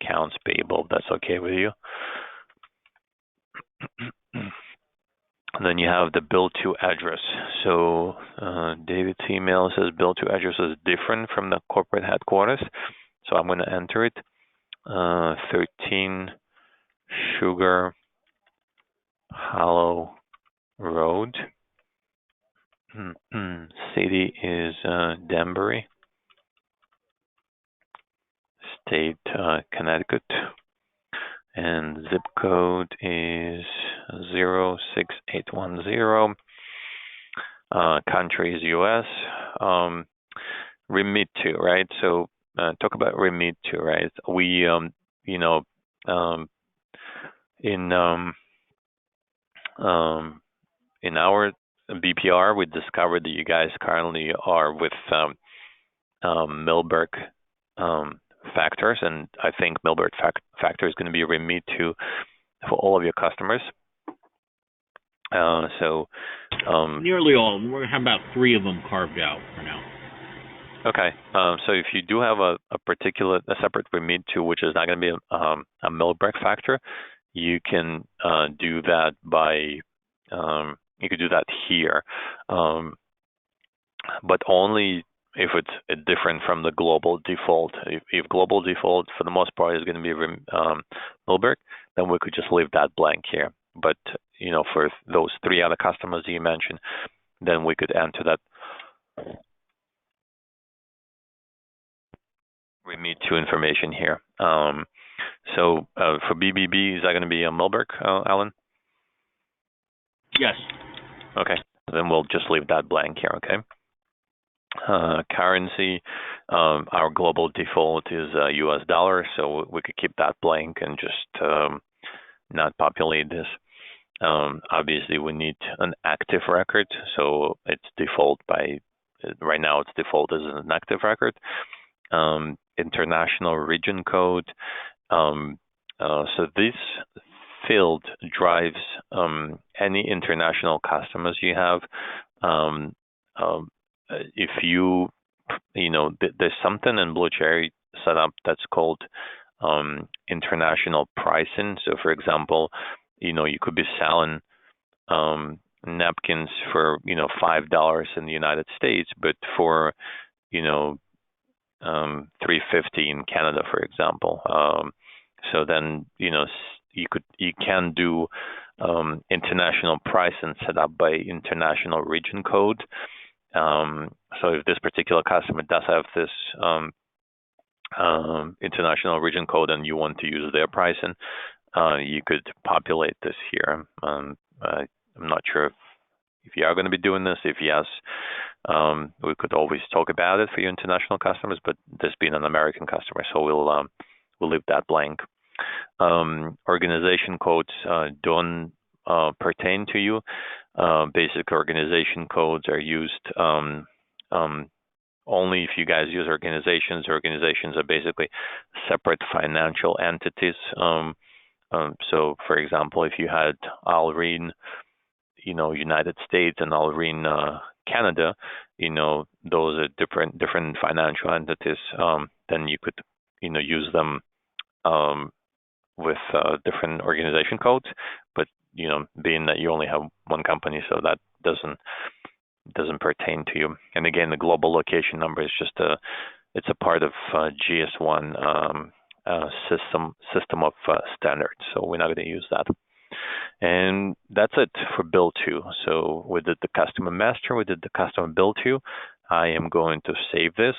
accounts payable. That's okay with you. And then you have the bill to address. So David's email says bill to address is different from the corporate headquarters. So I'm going to enter it. 13 Sugar Hollow Road. City is Danbury. State Connecticut. And zip code is 06810. Country is US. Remit to, right? So talk about remit to, right? We, in our BPR, we discovered that you guys currently are with Milberg factors, and I think Milberg factor is going to be remit to for all of your customers. Nearly all of them. We're going to have about 3 of them carved out for now. Okay. So if you do have a separate remit to, which is not going to be a Milberg factor, you can do that by you could do that here, but only if it's different from the global default. If global default for the most part is going to be Milberg, then we could just leave that blank here. But for those 3 other customers you mentioned, then we could enter that remit to information here. So for BBB, is that going to be a Milberg, Alan? Yes. Okay, then we'll just leave that blank here, okay? Currency, our global default is US dollar, so we could keep that blank and just not populate this. Obviously, we need an active record, so it's default right now it's default as an active record. International region code. So this field drives any international customers you have. If there's something in BlueCherry set up that's called international pricing. So, for example, you could be selling napkins for $5 in the United States, but for $3.50 in Canada, for example. So then you can do international pricing set up by international region code. So if this particular customer does have this international region code and you want to use their pricing, you could populate this here. I'm not sure if you are going to be doing this. If yes, we could always talk about it for your international customers, but this being an American customer, so we'll leave that blank. Organization codes don't pertain to you. Basic organization codes are used only if you guys use organizations. Organizations are basically separate financial entities. So, for example, if you had Alreen, United States and Alreen, Canada, those are different financial entities. Then you could, use them with different organization codes. But being that you only have one company, so that doesn't pertain to you. And again, the global location number is just it's a part of GS1 system of standards. So we're not going to use that. And that's it for Build 2. So we did the customer master, we did the customer Build 2. I am going to save this,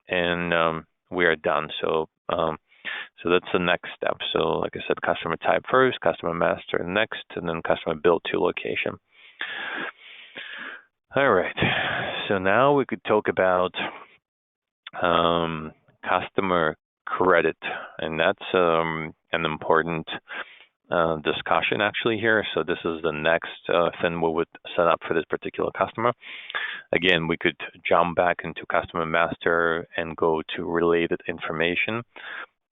and we are done. So that's the next step. So like I said, customer type first, customer master next, and then customer Build 2 location. All right. So now we could talk about customer credit, and that's an important discussion actually here. So this is the next thing we would set up for this particular customer. Again, we could jump back into customer master and go to related information.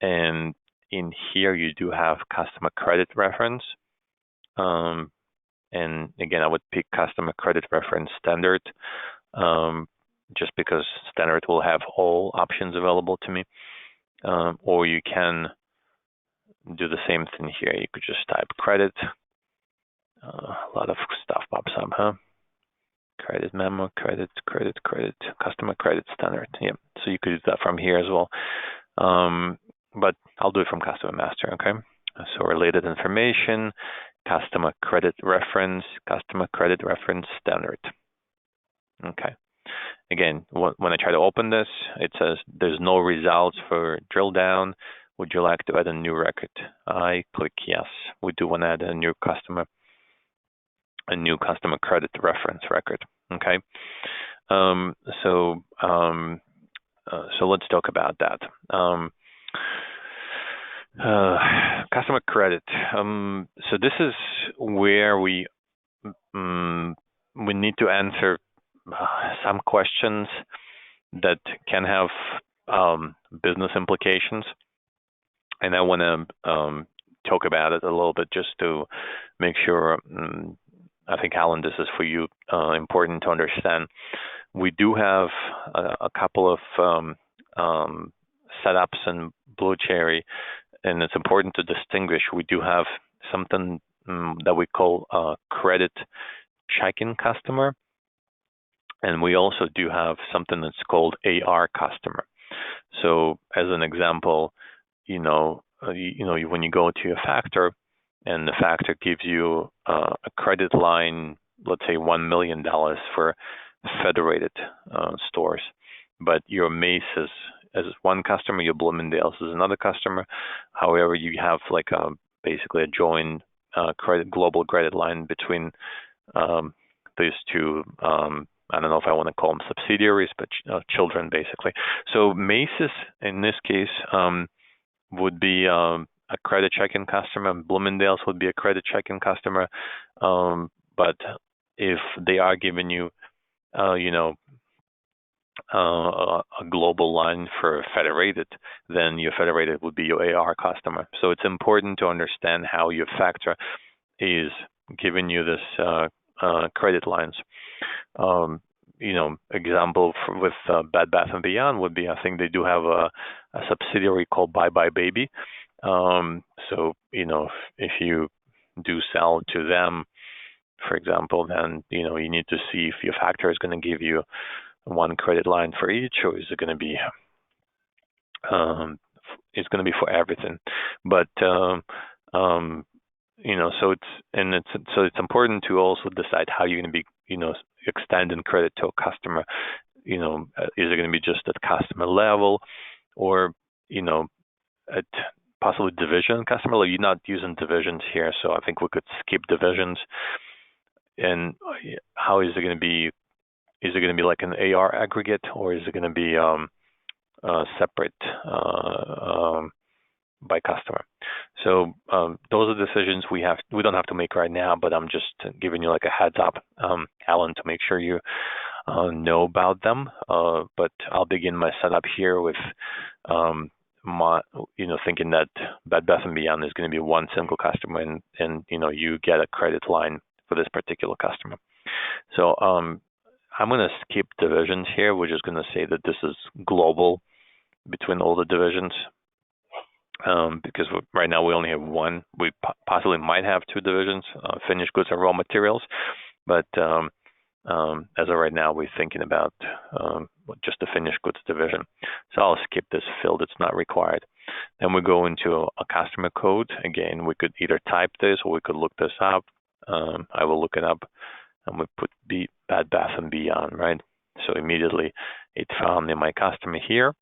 And in here, you do have customer credit reference. And again, I would pick customer credit reference standard, just because standard will have all options available to me. Or you can do the same thing here. You could just type credit. A lot of stuff pops up, huh? Credit memo, credit, customer credit standard. Yeah, so you could do that from here as well. But I'll do it from customer master, okay? So related information, customer credit reference standard. Okay. Again, when I try to open this, it says there's no results for drill down. Would you like to add a new record? I click yes. We do want to add a new customer credit reference record. Okay. So let's talk about that. Customer credit. So this is where we need to answer some questions that can have business implications. And I want to talk about it a little bit just to make sure, I think, Alan, this is for you important to understand. We do have a couple of setups in BlueCherry, and it's important to distinguish. We do have something that we call a credit check-in customer, and we also do have something that's called AR customer. So as an example, when you go to a factor and the factor gives you a credit line, let's say $1 million for federated stores, but your Mace is one customer, your Bloomingdale's is another customer. However, you have like basically a joint global credit line between these two. I don't know if I want to call them subsidiaries, but children basically. So Macy's in this case would be a credit checking customer. Bloomingdale's would be a credit checking customer. But if they are giving you, a global line for Federated, then your Federated would be your AR customer. So it's important to understand how your factor is giving you this credit lines. Example with Bed Bath & Beyond would be, I think they do have a subsidiary called Bye Bye Baby. So, if you do sell to them, for example, then, you need to see if your factor is going to give you one credit line for each, or is it going to be, it's going to be for everything. But, so it's important to also decide how you're going to be, extending credit to a customer. Is it going to be just at customer level, or, at possibly division customer level? You're not using divisions here, so I think we could skip divisions. And how is it going to be? Is it going to be like an AR aggregate, or is it going to be separate by customer? So those are decisions we don't have to make right now, but I'm just giving you like a heads up, Alan, to make sure you know about them. But I'll begin my setup here with thinking that Bed Bath & Beyond is going to be one single customer, and you get a credit line for this particular customer. So I'm going to skip divisions here. We're just going to say that this is global between all the divisions, because right now we only have one. We possibly might have two divisions, finished goods and raw materials, but as of right now, we're thinking about just the finished goods division. So I'll skip this field. It's not required. Then we go into a customer code. Again, we could either type this or we could look this up. I will look it up. And we put Bed Bath & Beyond, right? So immediately it found in my customer here.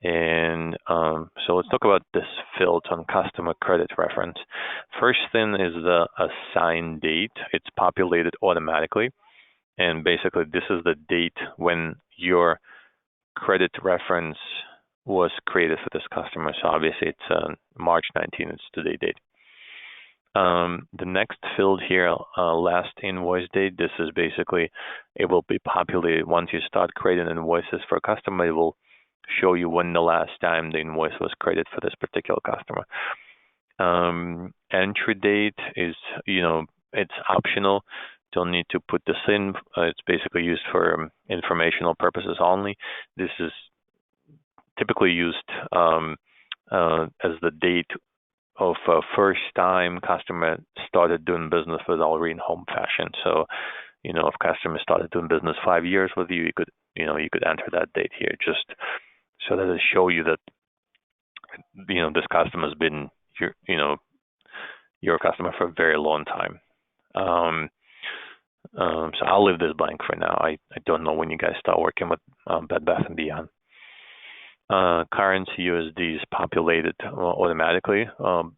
And so let's talk about this field on customer credit reference. First thing is the assigned date. It's populated automatically. And basically this is the date when your credit reference was created for this customer. So obviously it's March 19, it's today's date. The next field here, last invoice date, this is basically, it will be populated once you start creating invoices for a customer. It will show you when the last time the invoice was created for this particular customer. Entry date is, it's optional. Don't need to put this in. It's basically used for informational purposes only. This is typically used as the date of a first-time customer started doing business with Allreen Home Fashion. So, if customer started doing business 5 years with you, you could enter that date here, just so that it show you that, this customer's been your customer for a very long time. So I'll leave this blank for now. I don't know when you guys start working with Bed Bath & Beyond. Currency USD is populated automatically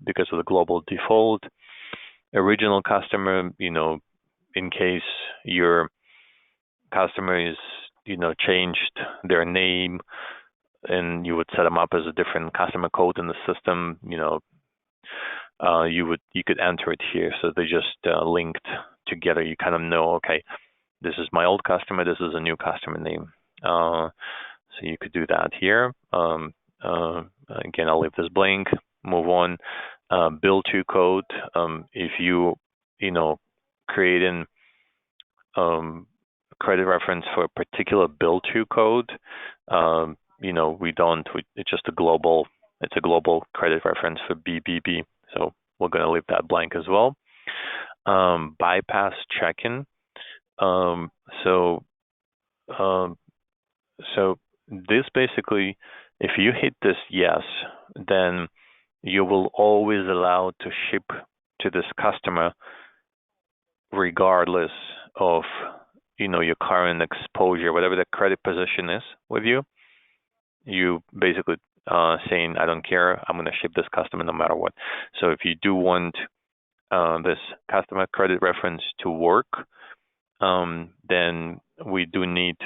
because of the global default. Original customer, in case your customer is, changed their name and you would set them up as a different customer code in the system, you could enter it here. So they just linked together. You kind of know, okay, this is my old customer, this is a new customer name. So you could do that here. Again, I'll leave this blank, move on. Bill to code. If you, creating credit reference for a particular bill to code, it's just it's a global credit reference for BBB. So we're going to leave that blank as well. Bypass check-in. So this basically, if you hit this yes, then you will always allow to ship to this customer regardless of, your current exposure, whatever the credit position is with you. You basically saying, I don't care, I'm going to ship this customer no matter what. So if you do want this customer credit reference to work, then we do need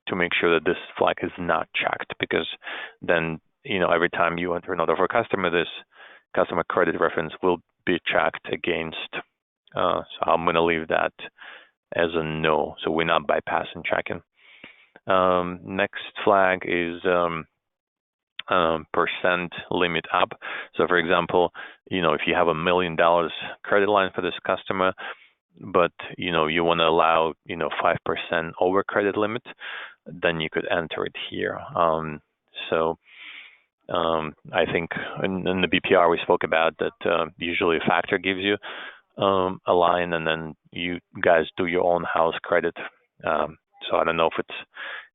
to make sure that this flag is not checked, because then, every time you enter an order for a customer, this customer credit reference will be checked against. So I'm going to leave that as a no. So we're not bypassing checking. Next flag is percent limit up. So for example, if you have $1 million credit line for this customer, but you want to allow 5% over credit limit, then you could enter it here. So I think in the BPR we spoke about that usually a factor gives you a line, and then you guys do your own house credit. So I don't know if it's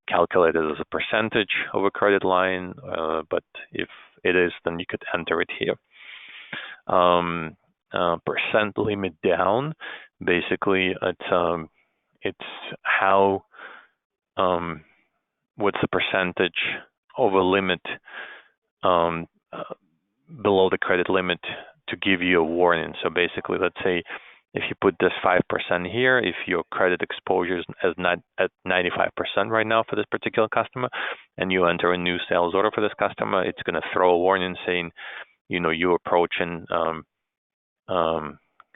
calculated as a percentage of a credit line, but if it is, then you could enter it here. Percent limit down, basically it's how what's the percentage of a limit below the credit limit to give you a warning. So basically, let's say if you put this 5% here, if your credit exposure is not at 95% right now for this particular customer, and you enter a new sales order for this customer, it's going to throw a warning saying, you're approaching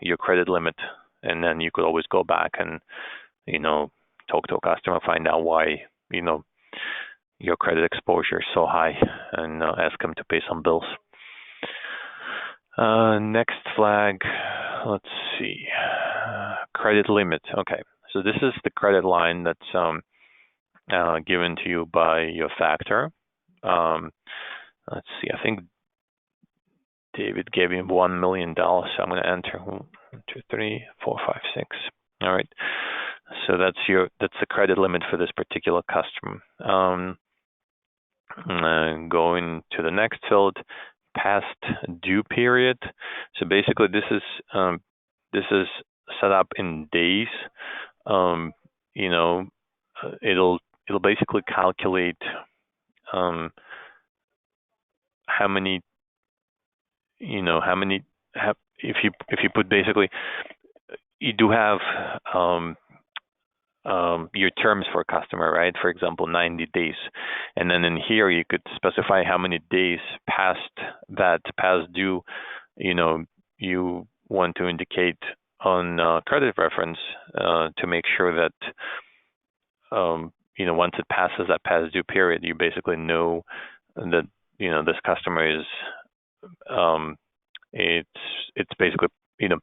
your credit limit, and then you could always go back and, talk to a customer, find out why, your credit exposure is so high, and ask them to pay some bills. Next flag, let's see, credit limit. Okay, so this is the credit line that's given to you by your factor. Let's see, I think David gave him $1 million, so I'm going to enter 1, 2, 3, 4, 5, 6. All right, so that's the credit limit for this particular customer. Going to the next field, past due period. So basically, this is set up in days. It'll basically calculate how many. If you put basically, you do have your terms for a customer, right? For example, 90 days. And then in here, you could specify how many days past that past due, you want to indicate on credit reference to make sure that, once it passes that past due period, you basically know that, this customer is, it's basically,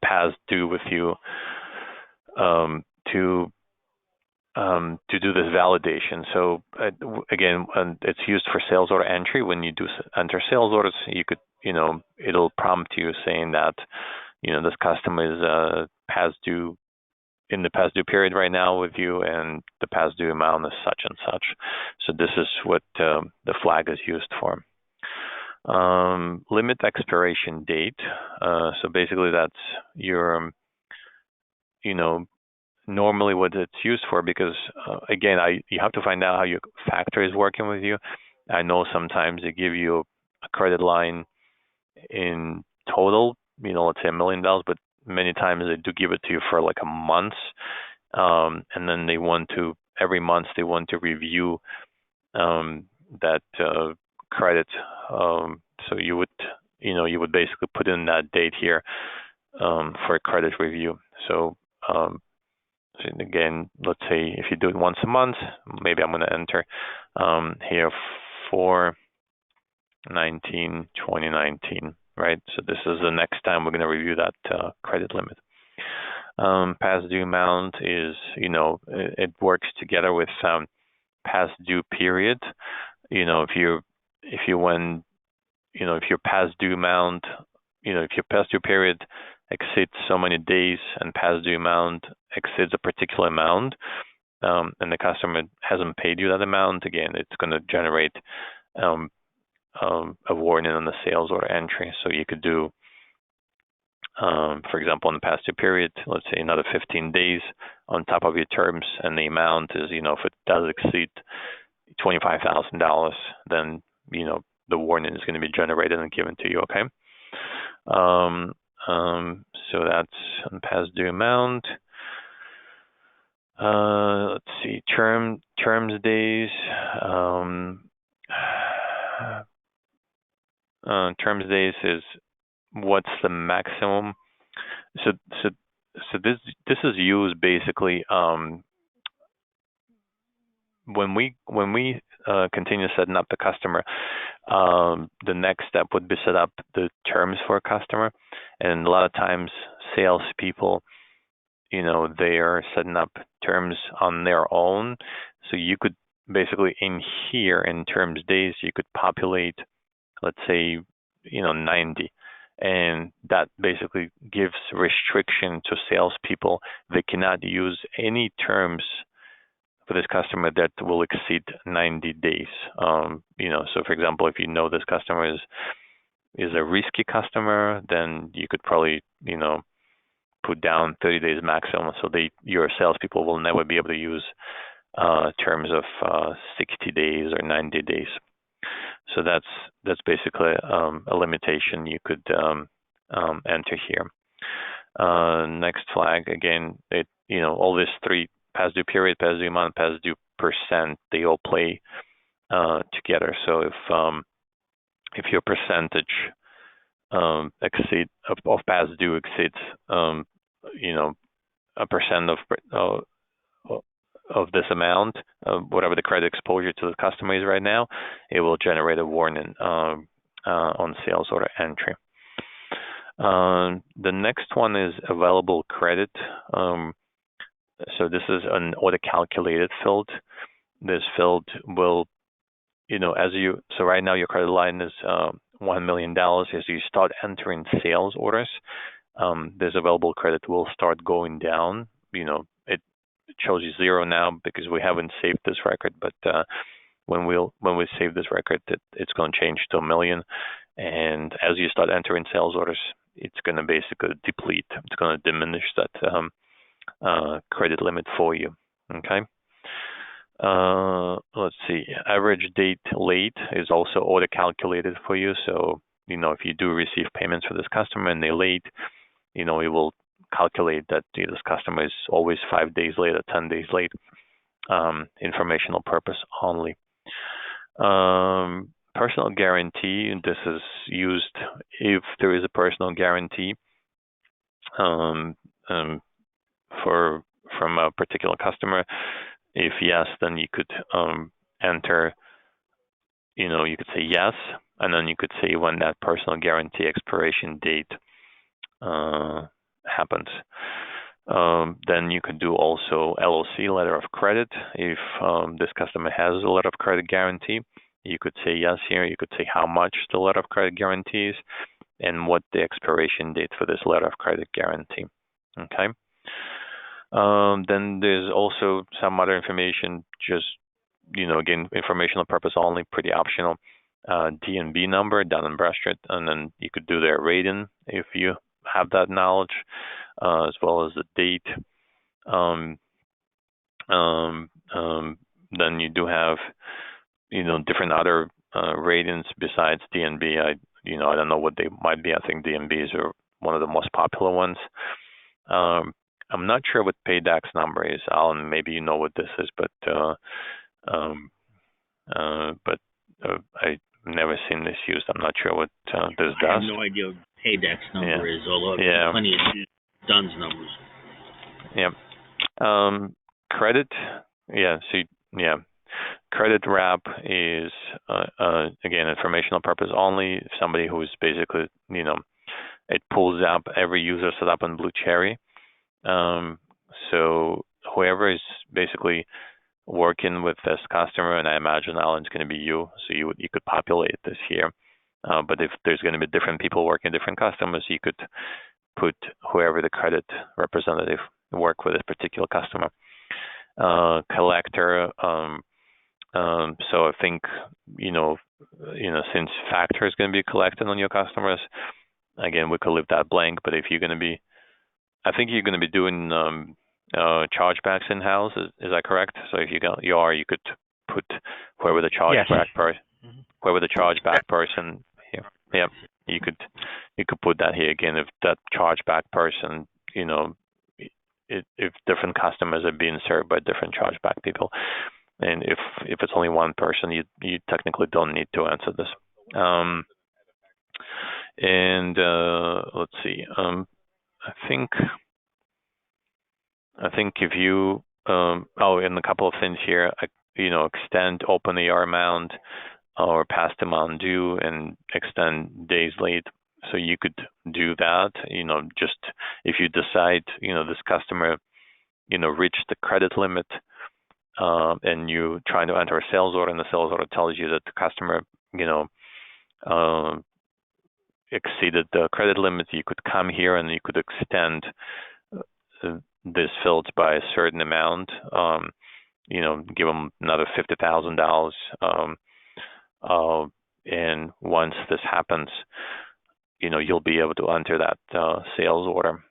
past due with you to do this validation. So again, it's used for sales order entry. When you do enter sales orders, you could, it'll prompt you saying that, this customer is past due in the past due period right now with you, and the past due amount is such and such. So this is what the flag is used for. Limit expiration date. So basically that's your, normally what it's used for, because again, you have to find out how your factor is working with you. I know sometimes they give you a credit line in total, let's say $1 million, but many times they do give it to you for like a month, and then every month they want to review that credit. So you would basically put in that date here for a credit review. So again, let's say if you do it once a month, maybe I'm going to enter here 4/19/2019, right? So this is the next time we're going to review that credit limit. Past due amount is, it works together with past due period. If your past due amount, if your past due period exceeds so many days and past due amount exceeds a particular amount, and the customer hasn't paid you that amount, again, it's going to generate a warning on the sales order entry. So you could do, for example, in the past due period, let's say another 15 days on top of your terms, and the amount is, if it does exceed $25,000, then, the warning is going to be generated and given to you, okay? So that's on past due amount. Let's see, terms days. Terms days is what's the maximum? So this is used basically when we continue setting up the customer. The next step would be set up the terms for a customer, and a lot of times salespeople, they are setting up terms on their own. So you could basically in here in terms days, you could populate, let's say, 90. And that basically gives restriction to salespeople. They cannot use any terms for this customer that will exceed 90 days. So for example, if this customer is a risky customer, then you could probably, put down 30 days maximum. So your salespeople will never be able to use terms of 60 days or 90 days. So that's basically a limitation you could enter here. Next flag, again, all these three, past due period, past due amount, past due percent, they all play together. So if your percentage of past due exceeds a percent of this amount, whatever the credit exposure to the customer is right now, it will generate a warning on sales order entry. The next one is available credit. So this is an auto-calculated field. This field will, so right now your credit line is $1 million. As you start entering sales orders, this available credit will start going down. It shows you 0 now because we haven't saved this record, but when we save this record, it's going to change to $1 million. And as you start entering sales orders, it's going to basically deplete. It's going to diminish that credit limit for you. Okay. Let's see. Average date late is also auto-calculated for you. So, if you do receive payments for this customer and they're late, it will calculate that this customer is always 5 days late or 10 days late. Informational purpose only. Personal guarantee. This is used if there is a personal guarantee from a particular customer. If yes, then you could enter, you could say yes, and then you could say when that personal guarantee expiration date happens. Then you could do also LOC, letter of credit. If this customer has a letter of credit guarantee, you could say yes here. You could say how much the letter of credit guarantees and what the expiration date for this letter of credit guarantee. Okay. Then there's also some other information, just, again, informational purpose only, pretty optional. D&B number, Dun & Bradstreet, and then you could do their rating if you have that knowledge, as well as the date. Then you do have, different other ratings besides D&B. I don't know what they might be. I think D&Bs are one of the most popular ones. I'm not sure what PAYDAX number is, Alan. Maybe you know what this is, but I've never seen this used. I'm not sure what this does. I have no idea what PAYDAX number is, although I've plenty of DUNS numbers. Yeah. Credit. Credit wrap is again informational purpose only. Somebody who is basically, it pulls up every user set up on Blue Cherry. So whoever is basically working with this customer, and I imagine Alan's going to be you, so you could populate this here. But if there's going to be different people working different customers, you could put whoever the credit representative work with this particular customer. Collector. So I think since factor is going to be collected on your customers, again we could leave that blank. But if you're going to be, I think you're going to be doing chargebacks in house. Is that correct? So if you could put whoever the chargeback person, whoever the chargeback person here. Yeah, you could put that here again. If that chargeback person, if different customers are being served by different chargeback people, and if it's only one person, you technically don't need to answer this. And let's see. I think if you and a couple of things here. Extend open AR amount or past amount due and extend days late. So you could do that. Just if you decide this customer reached the credit limit. And you trying to enter a sales order, and the sales order tells you that the customer, exceeded the credit limit, you could come here and you could extend this field by a certain amount. Give them another $50,000. And once this happens, you'll be able to enter that sales order.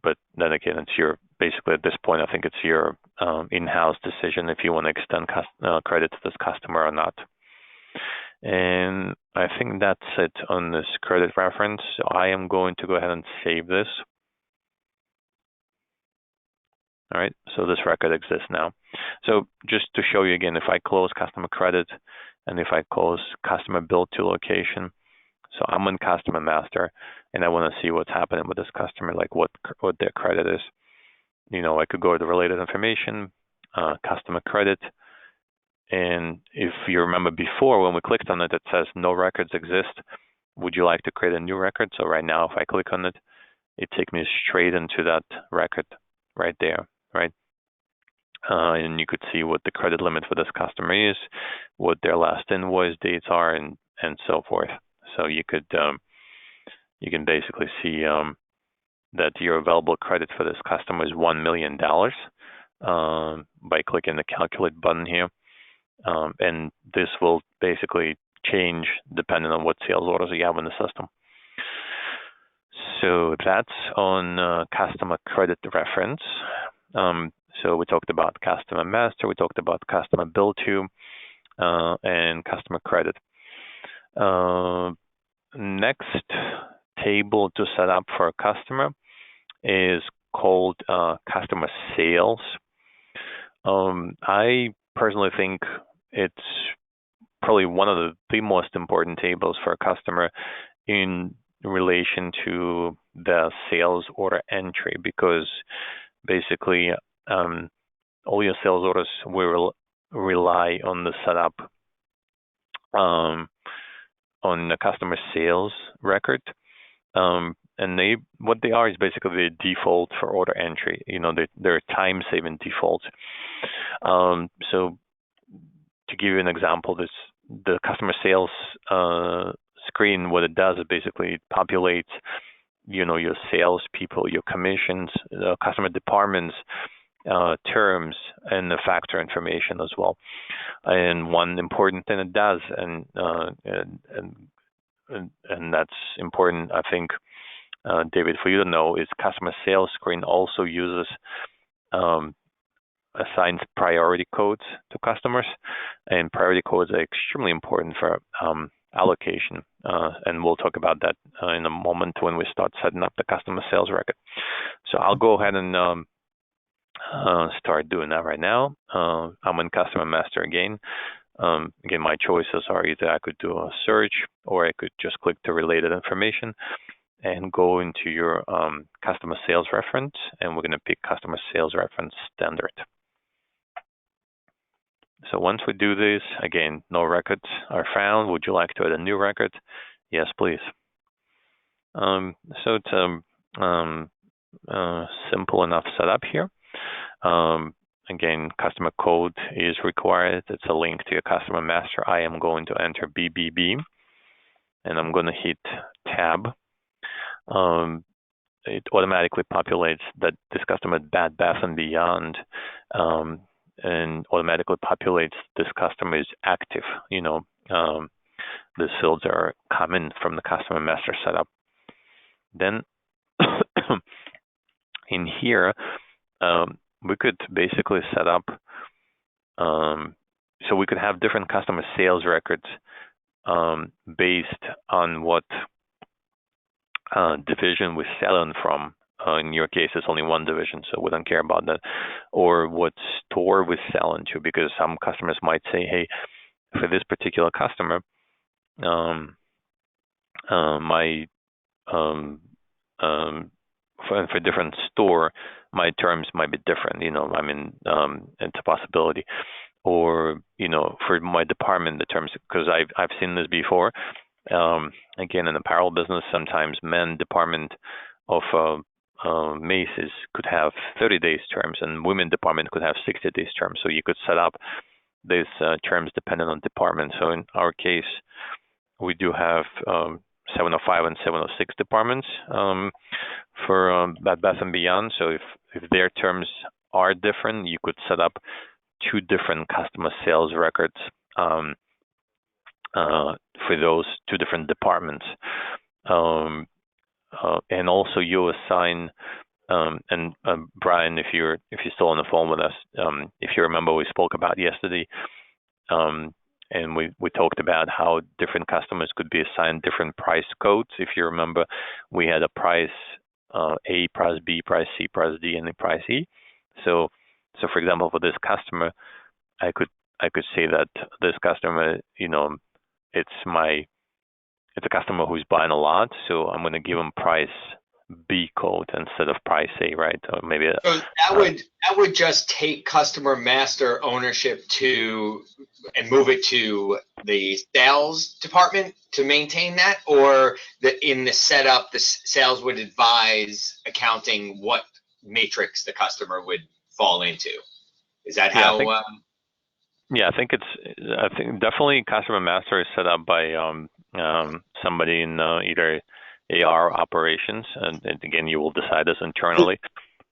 But then again, it's basically at this point, I think it's your in-house decision if you want to extend credit to this customer or not. And I think that's it on this credit reference. So I am going to go ahead and save this. All right, so this record exists now. So just to show you again, if I close customer credit and if I close customer bill to location, so I'm in customer master and I want to see what's happening with this customer, like what their credit is. I could go to related information, customer credit. And if you remember before, when we clicked on it, it says no records exist. Would you like to create a new record? So right now, if I click on it, it takes me straight into that record right there, right? And you could see what the credit limit for this customer is, what their last invoice dates are, and so forth. So you can basically see that your available credit for this customer is $1 million by clicking the calculate button here. And this will basically change depending on what sales orders you have in the system. So that's on customer credit reference. So we talked about customer master, we talked about customer bill to, and customer credit. Next table to set up for a customer is called customer sales. I personally think it's probably one of the most important tables for a customer in relation to the sales order entry, because basically all your sales orders will rely on the setup on the customer sales record. And what they are is basically the default for order entry. They're time-saving defaults. So to give you an example, the customer sales screen, what it does is basically it populates, your sales people, your commissions, the customer departments, terms, and the factor information as well. And one important thing it does, and that's important, I think, David, for you to know, is customer sales screen also uses assigns priority codes to customers, and priority codes are extremely important for allocation, and we'll talk about that in a moment when we start setting up the customer sales record. So I'll go ahead and start doing that right now. I'm in customer master again. Again, my choices are either I could do a search or I could just click to related information and go into your customer sales reference, and we're going to pick customer sales reference standard. So once we do this, again, no records are found. Would you like to add a new record? Yes, please. So it's simple enough setup here. Again, customer code is required. It's a link to your customer master. I am going to enter BBB, and I'm going to hit tab. It automatically populates that this customer Bed Bath & Beyond, and automatically populates this customer is active. These fields are common from the customer master setup. Then in here, we could basically set up, so we could have different customer sales records based on what division we're selling from. In your case, it's only one division, so we don't care about that. Or what store we sell into, because some customers might say, hey, for this particular customer, my for different store, my terms might be different. I mean, it's a possibility. Or for my department, the terms, because I've seen this before. Again, in the apparel business, sometimes men department of Macy's could have 30 days terms, and women department could have 60 days terms. So you could set up these terms depending on department. So in our case, we do have 705 and 706 departments for Bed Bath & Beyond. So if their terms are different, you could set up two different customer sales records for those two different departments. And also you assign, and Brian, if you're still on the phone with us, if you remember, we spoke about yesterday, and we talked about how different customers could be assigned different price codes. If you remember, we had a price A, price B, price C, price D, and a price E. So for example, for this customer, I could say that this customer, it's a customer who's buying a lot, so I'm going to give them price B code instead of price A, right? Or maybe so that would just take customer master ownership and move it to the sales department to maintain that, or in the setup, the sales would advise accounting what matrix the customer would fall into. Is that how? I think definitely customer master is set up by somebody in either AR operations, and again, you will decide this internally.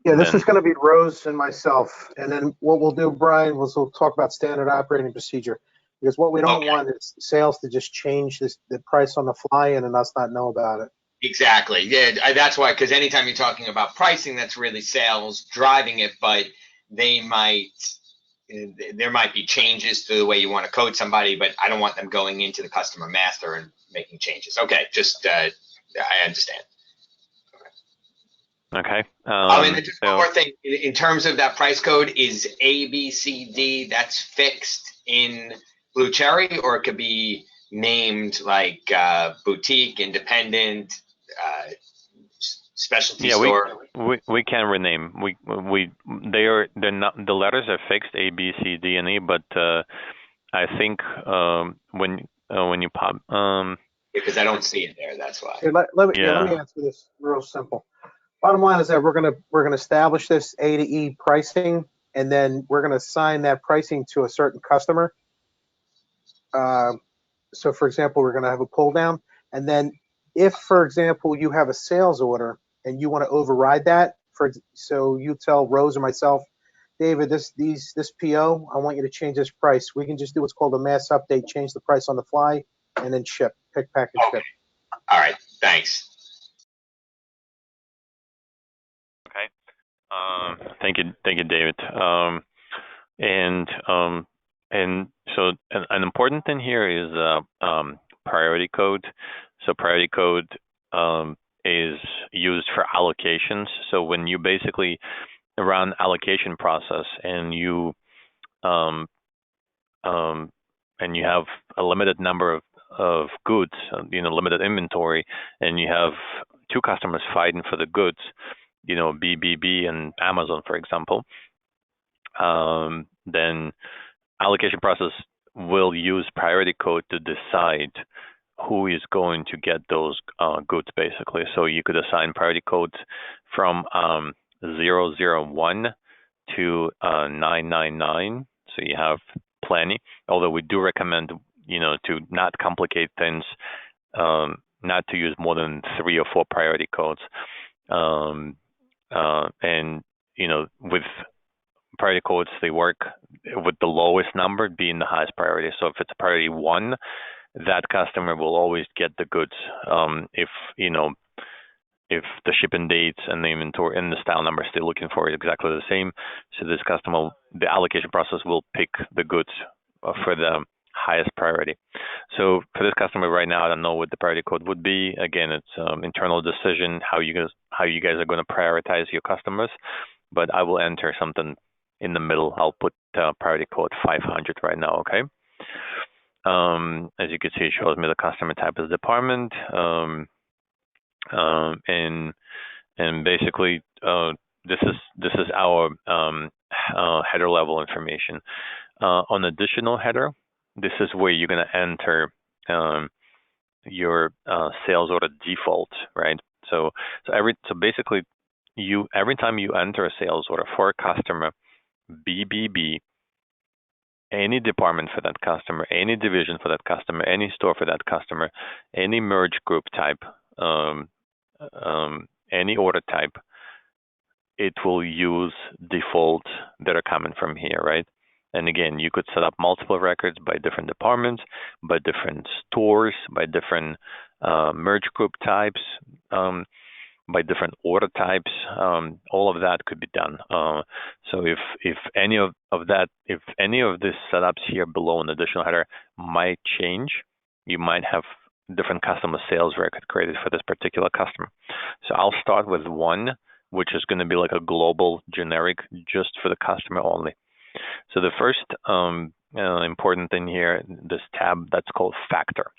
Yeah, this is going to be Rose and myself, and then what we'll do, Brian, we'll talk about standard operating procedure, because what we don't want is sales to just change the price on the fly and us not know about it. Exactly. Yeah, that's why. Because anytime you're talking about pricing, that's really sales driving it, but there might be changes to the way you want to code somebody, but I don't want them going into the customer master and making changes. Okay, just I understand. Okay. And just one more thing. In terms of that price code, is A, B, C, D, that's fixed in Blue Cherry, or it could be named like boutique, independent, specialty store? We can rename. They're not, the letters are fixed, A, B, C, D, and E, but I think when you pop because I don't see it there, that's why. Here, let me answer this real simple. Bottom line is that we're gonna establish this A to E pricing, and then we're gonna assign that pricing to a certain customer. So for example, we're gonna have a pull down, and then if, for example, you have a sales order and you want to override that, so you tell Rose or myself, David, this PO, I want you to change this price. We can just do what's called a mass update, change the price on the fly, and then ship, pick, pack, and ship. All right, thanks. Okay. Thank you, David. And so an important thing here is priority code. So priority code is used for allocations. So when you basically run allocation process and you have a limited number of goods, limited inventory, and you have two customers fighting for the goods, BBB and Amazon, for example, then allocation process will use priority code to decide who is going to get those goods, basically. So you could assign priority codes from 001 to 999. So you have plenty. Although we do recommend, to not complicate things, not to use more than 3 or 4 priority codes. And with priority codes, they work with the lowest number being the highest priority. So if it's priority 1, that customer will always get the goods. If the shipping dates and the inventory and the style number they're looking for is exactly the same, so this customer, the allocation process will pick the goods for the highest priority. So for this customer right now, I don't know what the priority code would be. Again, it's internal decision how you guys are going to prioritize your customers. But I will enter something in the middle. I'll put priority code 500 right now. Okay. As you can see, it shows me the customer type as department, and basically this is our header level information. On additional header, this is where you're going to enter your sales order default, right? So basically, every time you enter a sales order for a customer, BBB, any department for that customer, any division for that customer, any store for that customer, any merge group type, any order type, it will use defaults that are coming from here, right? And again, you could set up multiple records by different departments, by different stores, by different merge group types, by different order types. All of that could be done. So if any of these setups here below an additional header might change, you might have different customer sales record created for this particular customer. So I'll start with one, which is going to be like a global generic just for the customer only. So the first important thing here, this tab, that's called factor.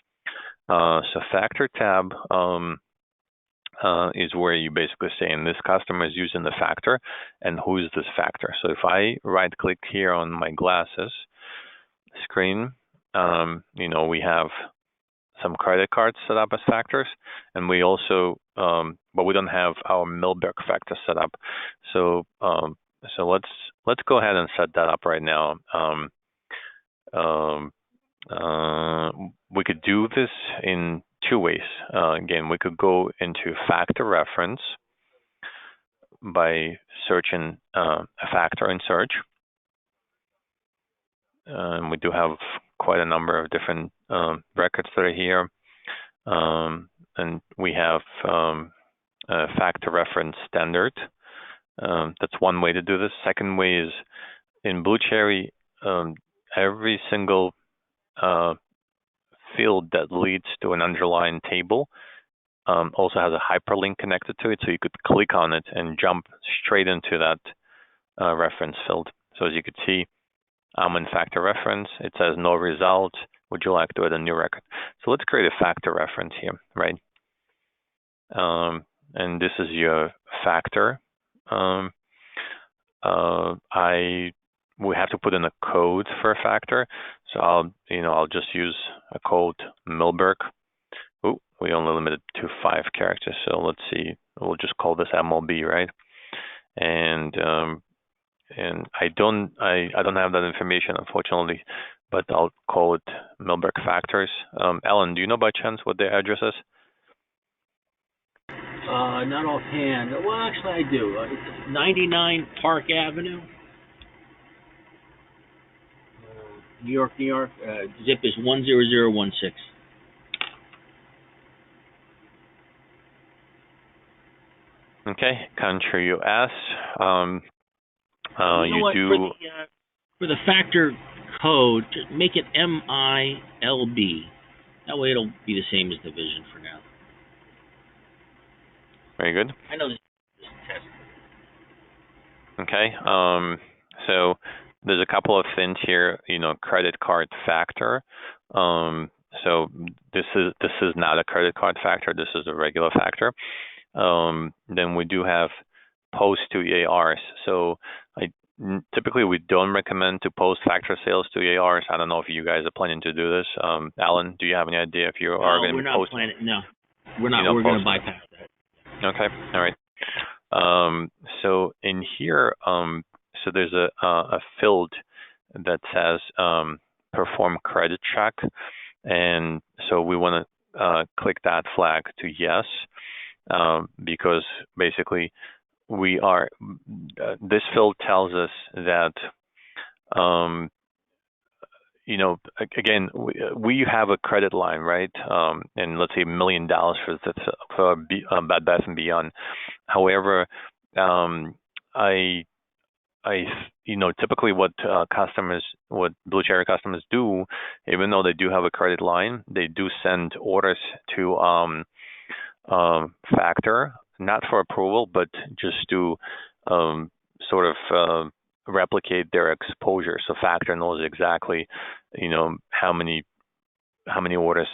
So factor tab is where you basically say, and this customer is using the factor, and who is this factor? So if I right click here on my glasses screen, we have some credit cards set up as factors, and we also, but we don't have our Milberg factor set up. So let's go ahead and set that up right now. We could do this in two ways. Again, we could go into factor reference by searching a factor in search. And we do have quite a number of different records that are here. And we have a factor reference standard. That's one way to do this. Second way is in Blue Cherry, every single field that leads to an underlying table also has a hyperlink connected to it, so you could click on it and jump straight into that reference field. So as you could see, I'm in factor reference. It says no result. Would you like to add a new record? So let's create a factor reference here, right? And this is your factor. We have to put in a code for a factor. So I'll just use a code Milberg. Oh, we only limited to 5 characters. So let's see. We'll just call this MLB, right? And I don't have that information, unfortunately, but I'll call it Milberg factors. Alan, do you know by chance what the address is? Not offhand. Well, actually, I do. 99 Park Avenue, New York, New York. Zip is 10016. Okay, country U.S. You do for the factor code, just make it MILB. That way, it'll be the same as division for now. Very good. I know this is test. Okay. So there's a couple of things here. Credit card factor. So this is not a credit card factor. This is a regular factor. Then we do have post to EARs. So typically we don't recommend to post factor sales to EARs. I don't know if you guys are planning to do this. Alan, do you have any idea if you are going to be posting? No, we're not. We're going to bypass that. Okay. All right. So in here, so there's a field that says perform credit check, and so we want to click that flag to yes, because basically this field tells us that again, we have a credit line, right? And let's say $1 million for Bed Bath & Beyond. However, typically what Blue Cherry customers do, even though they do have a credit line, they do send orders to factor, not for approval, but just to sort of replicate their exposure. So factor knows exactly, how many how many orders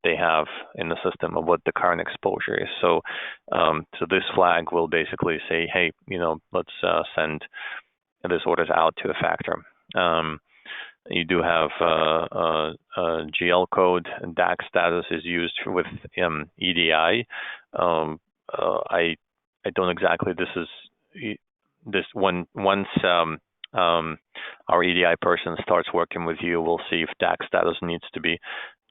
they have in the system and what the current exposure is. So so this flag will basically say, hey, let's send this orders out to a factor. You do have GL code, and DAX status is used with EDI. I don't exactly. Once our EDI person starts working with you, we'll see if DAX status needs to be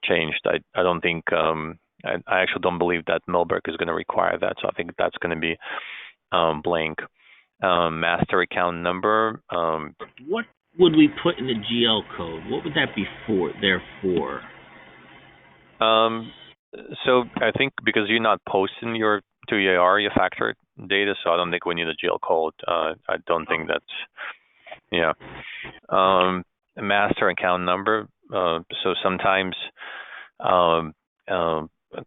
changed. I don't think. I actually don't believe that Millbrook is going to require that. So I think that's going to be blank. Master account number. What would we put in the GL code? What would that be there for? So I think because you're not posting your to EAR your factor data, so I don't think we need a GL code. I don't think that's master account number. So sometimes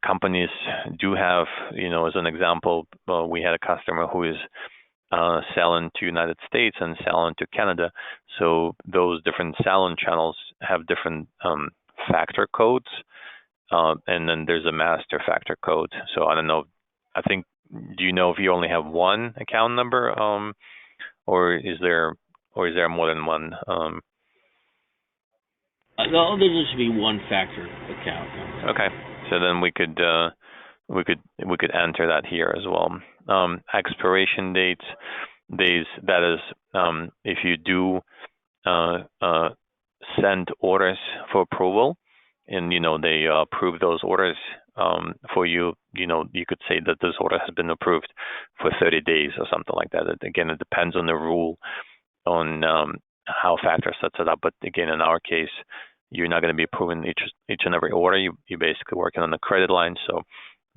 companies do have, as an example, we had a customer who is selling to United States and selling to Canada. So those different selling channels have different factor codes, and then there's a master factor code. So I don't know. I think, do you know if you only have one account number, or is there more than one? No, there should be one factor account number. Okay, so then we could enter that here as well. Expiration dates, that is, if you do send orders for approval, and they approve those orders for you, you could say that this order has been approved for 30 days or something like that. Again, it depends on the rule on how factor sets it up. But again, in our case, you're not going to be approving each and every order. You're basically working on the credit line, so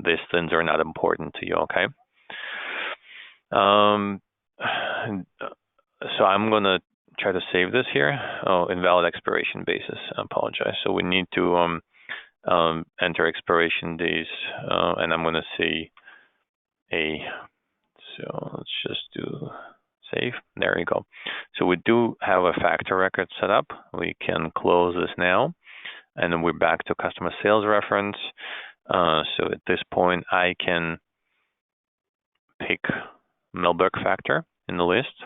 these things are not important to you. Okay. So I'm going to try to save this here. Oh, invalid expiration basis. I apologize. So we need to enter expiration days, and I'm going to say so let's just do save. There you go. So we do have a factor record set up. We can close this now, and then we're back to customer sales reference. So at this point, I can pick Millbrook factor in the list,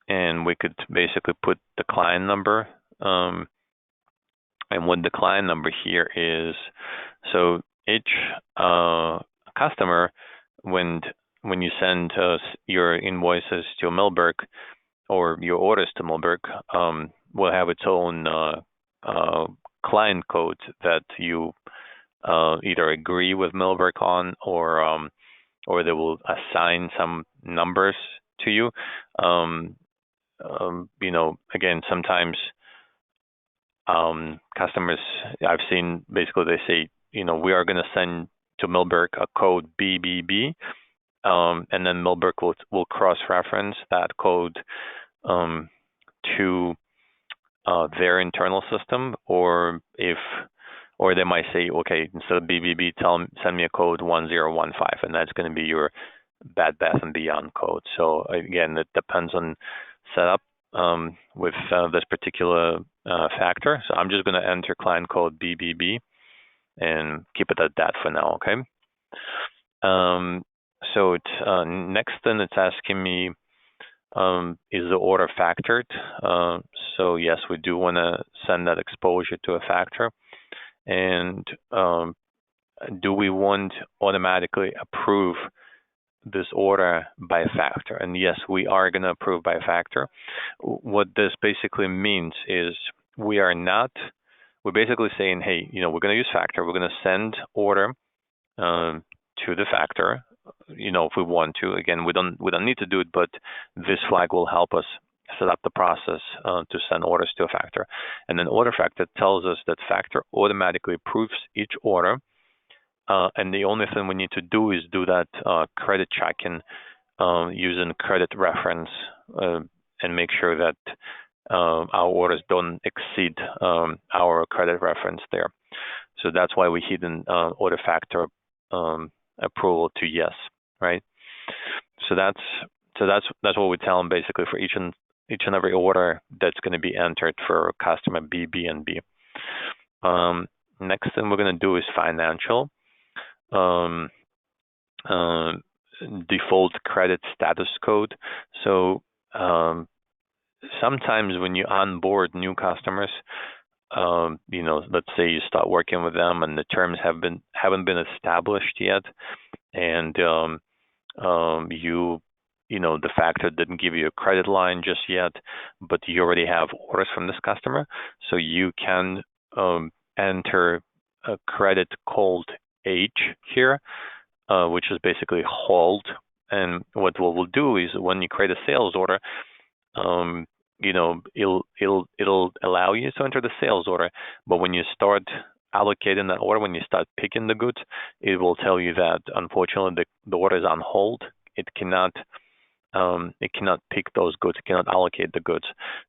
and we could basically put the client number. And what the client number here is, so each customer, when you send your invoices to Millbrook or your orders to Millbrook, will have its own client code that you either agree with Millbrook on, or they will assign some numbers to you. Again, sometimes customers, I've seen, basically they say, we are going to send to Millbrook a code BBB, and then Millbrook will cross-reference that code to their internal system, or they might say, okay, instead of BBB, send me a code 1015, and that's going to be your Bed Bath & Beyond code. So again, it depends on setup with this particular factor. So I'm just going to enter client code BBB and keep it at that for now, okay? So it's next thing it's asking me, is the order factored? So yes, we do want to send that exposure to a factor. And do we want automatically approve this order by factor? And yes, we are going to approve by factor. What this basically means is we're basically saying, hey, we're going to use factor. We're going to send order to the factor, if we want to. Again, we don't need to do it, but this flag will help us set up the process to send orders to a factor. And then order factor tells us that factor automatically approves each order. And the only thing we need to do is do that credit checking using credit reference and make sure that our orders don't exceed our credit reference there. So that's why we hit an order factor approval to yes, right? So that's what we tell them basically for each and every order that's going to be entered for customer B, B, and B. Next thing we're going to do is financial. Default credit status code. So sometimes when you onboard new customers, let's say you start working with them and the terms haven't been established yet, and the factor didn't give you a credit line just yet, but you already have orders from this customer, so you can enter a credit called H here, which is basically hold. And what we'll do is when you create a sales order, it'll allow you to enter the sales order, but when you start allocating that order, when you start picking the goods, it will tell you that unfortunately the order is on hold. It cannot pick those goods, it cannot allocate the goods.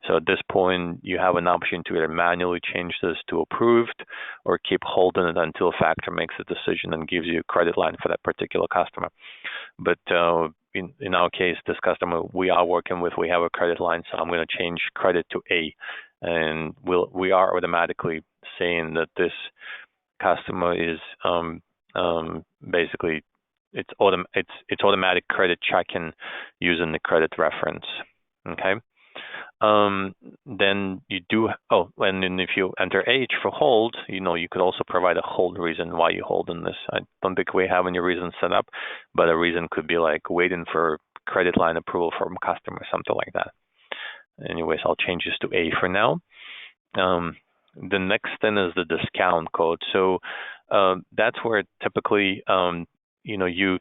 So at this point, you have an option to either manually change this to approved or keep holding it until a factor makes a decision and gives you a credit line for that particular customer. But in our case, this customer we are working with, we have a credit line, so I'm going to change credit to A, and we are automatically saying that this customer is basically it's automatic credit checking using the credit reference. Okay. Then you do. Oh, and then if you enter H for hold, you could also provide a hold reason why you hold in this. I don't think we have any reason set up, but a reason could be like waiting for credit line approval from customer, something like that. Anyways, I'll change this to A for now. The next thing is the discount code. So that's where typically you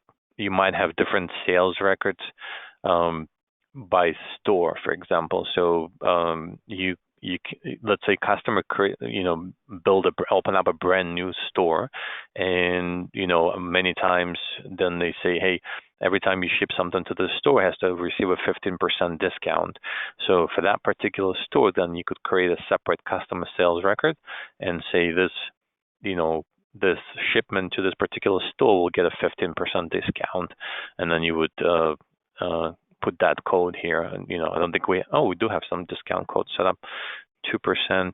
might have different sales records by store, for example. So you let's say customer open up a brand new store, and many times then they say, hey, every time you ship something to the store, it has to receive a 15% discount. So for that particular store, then you could create a separate customer sales record and say this shipment to this particular store will get a 15% discount, and then you would put that code here. And I don't think we do have some discount codes set up, 2%,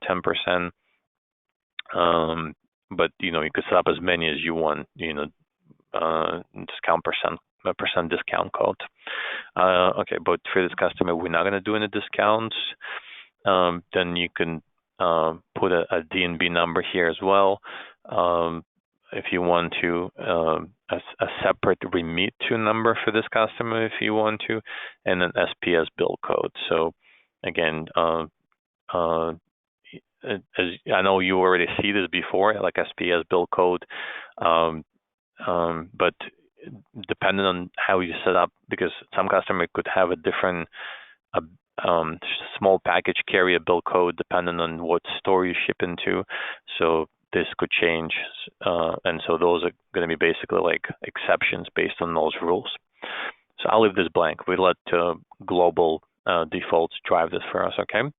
10%. But you could set up as many as you want. Discount percent discount code. Okay, but for this customer, we're not going to do any discounts. Then you can put a DNB number here as well. If you want to, a separate remit to number for this customer if you want to, and an SPS bill code. So again, as I know you already see this before, like SPS bill code, but depending on how you set up, because some customer could have a different small package carry a bill code depending on what store you ship into. So this could change, and so those are going to be basically like exceptions based on those rules. So I'll leave this blank. We let global defaults drive this for us, okay?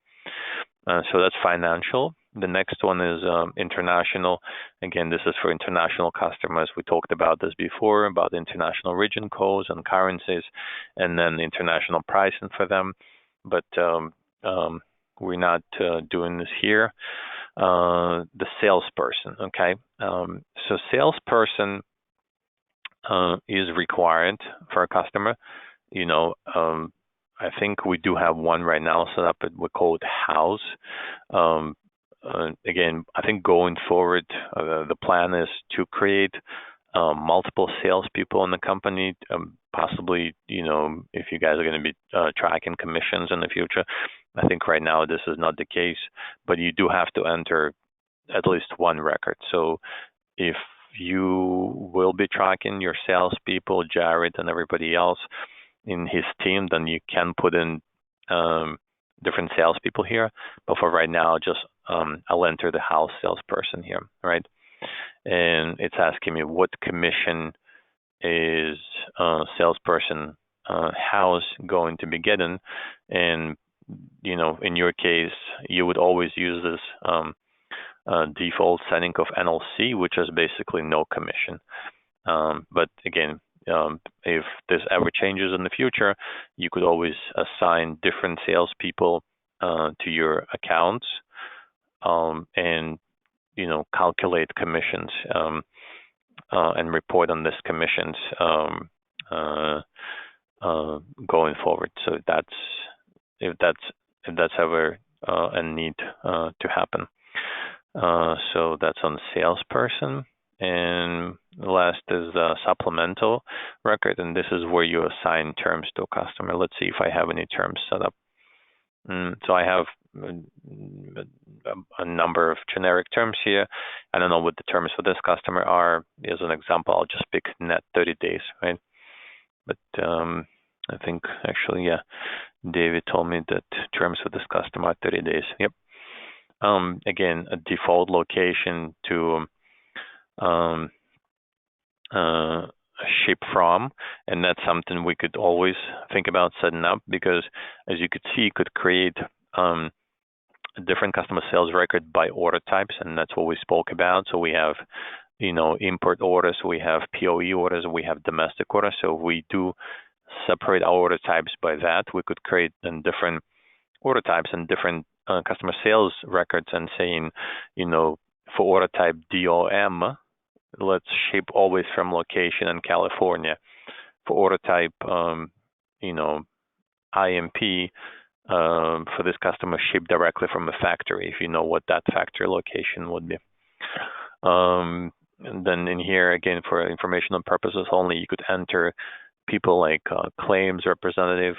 So that's financial. The next one is international. Again, this is for international customers. We talked about this before, about international region codes and currencies, and then international pricing for them. But we're not doing this here. The salesperson, okay? So salesperson is required for a customer. I think we do have one right now set up. We call it house. Again, I think going forward, the plan is to create multiple salespeople in the company. Possibly, if you guys are going to be tracking commissions in the future. I think right now this is not the case, but you do have to enter at least one record. So if you will be tracking your salespeople, Jared and everybody else in his team, then you can put in different salespeople here. But for right now, just I'll enter the house salesperson here, right? And it's asking me what commission is salesperson house going to be getting, and in your case, you would always use this default setting of NLC, which is basically no commission. But again, if this ever changes in the future, you could always assign different salespeople to your accounts, and calculate commissions and report on these commissions going forward. So if that's ever a need to happen. So that's on salesperson. And last is the supplemental record, and this is where you assign terms to a customer. Let's see if I have any terms set up. So I have a number of generic terms here. I don't know what the terms for this customer are. As an example, I'll just pick net 30 days, right? But I think actually, yeah, David told me that terms for this customer are 30 days. Yep. Again, a default location to ship from, and that's something we could always think about setting up, because as you could see, you could create a different customer sales record by order types, and that's what we spoke about. So we have, import orders, we have POE orders, we have domestic orders. So if we do separate our order types by that, we could create different order types and different customer sales records, and saying, for order type DOM, let's ship always from location in California. For order type, IMP, for this customer, ship directly from a factory, if you know what that factory location would be. And then in here, again, for informational purposes only, you could enter people like claims representative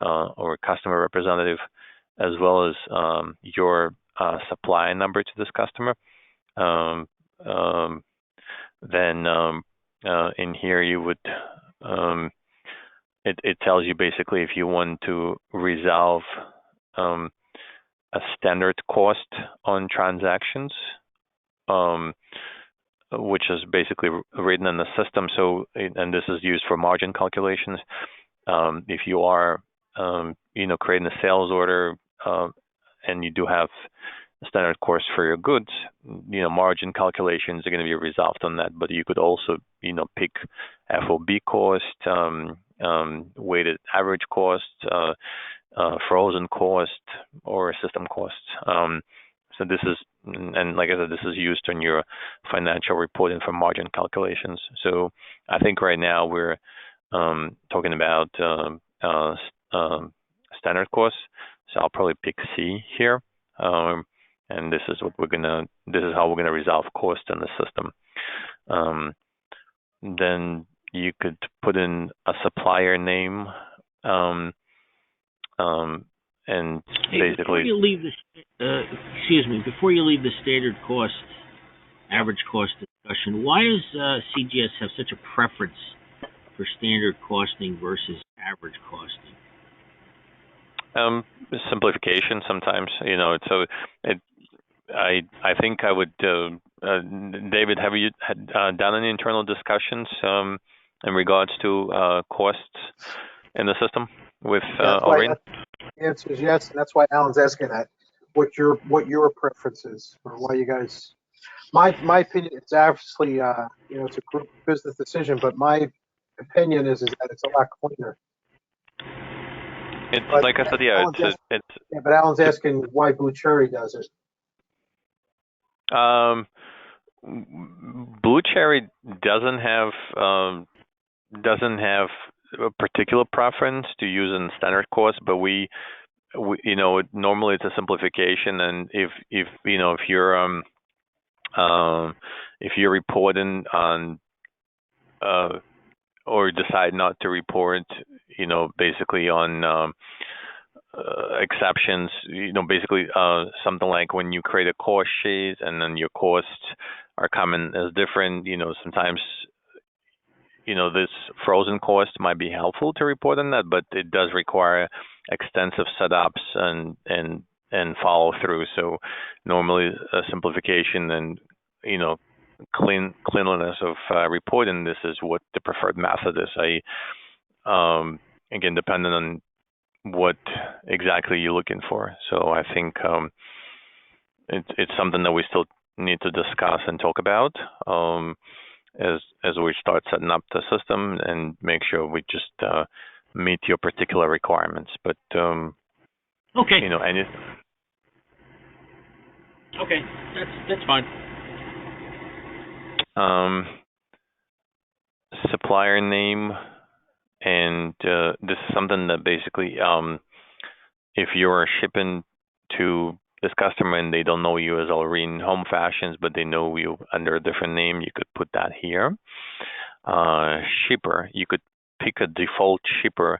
or customer representative, as well as your supply number to this customer. Then in here you would, it tells you basically if you want to resolve a standard cost on transactions, which is basically written in the system. So, and this is used for margin calculations. If you are, creating a sales order and you do have standard cost for your goods, margin calculations are going to be resolved on that. But you could also, pick FOB cost, weighted average cost, frozen cost, or system cost. So this is, and like I said, this is used in your financial reporting for margin calculations. So I think right now we're talking about standard costs. So I'll probably pick C here. And this is how we're gonna resolve cost in the system. Then you could put in a supplier name, and basically. Before you leave before you leave the standard cost, average cost discussion, why does CGS have such a preference for standard costing versus average costing? Simplification sometimes, so I think I would, David, have you done any internal discussions in regards to costs in the system with Irene? The answer is yes, and that's why Alan's asking that. What your preference is, or why you guys? My opinion, it's obviously it's a group business decision, but my opinion is that it's a lot cleaner. It's like I said, yeah. But Alan's asking why Blue Cherry does it. Blue Cherry doesn't have a particular preference to use in standard cost, but we normally it's a simplification, and if you're reporting on or decide not to report, basically on exceptions, basically something like when you create a cost sheet and then your costs are coming as different, sometimes this frozen cost might be helpful to report on that, but it does require extensive setups and follow through. So normally a simplification and cleanliness of reporting, this is what the preferred method is. Again, depending on what exactly you're looking for. So I think it's something that we still need to discuss and talk about as we start setting up the system and make sure we just meet your particular requirements. But okay. Okay, that's fine. Supplier name, and this is something that basically, if you're shipping to this customer and they don't know you as Irene Home Fashions, but they know you under a different name, you could put that here. Shipper, you could pick a default shipper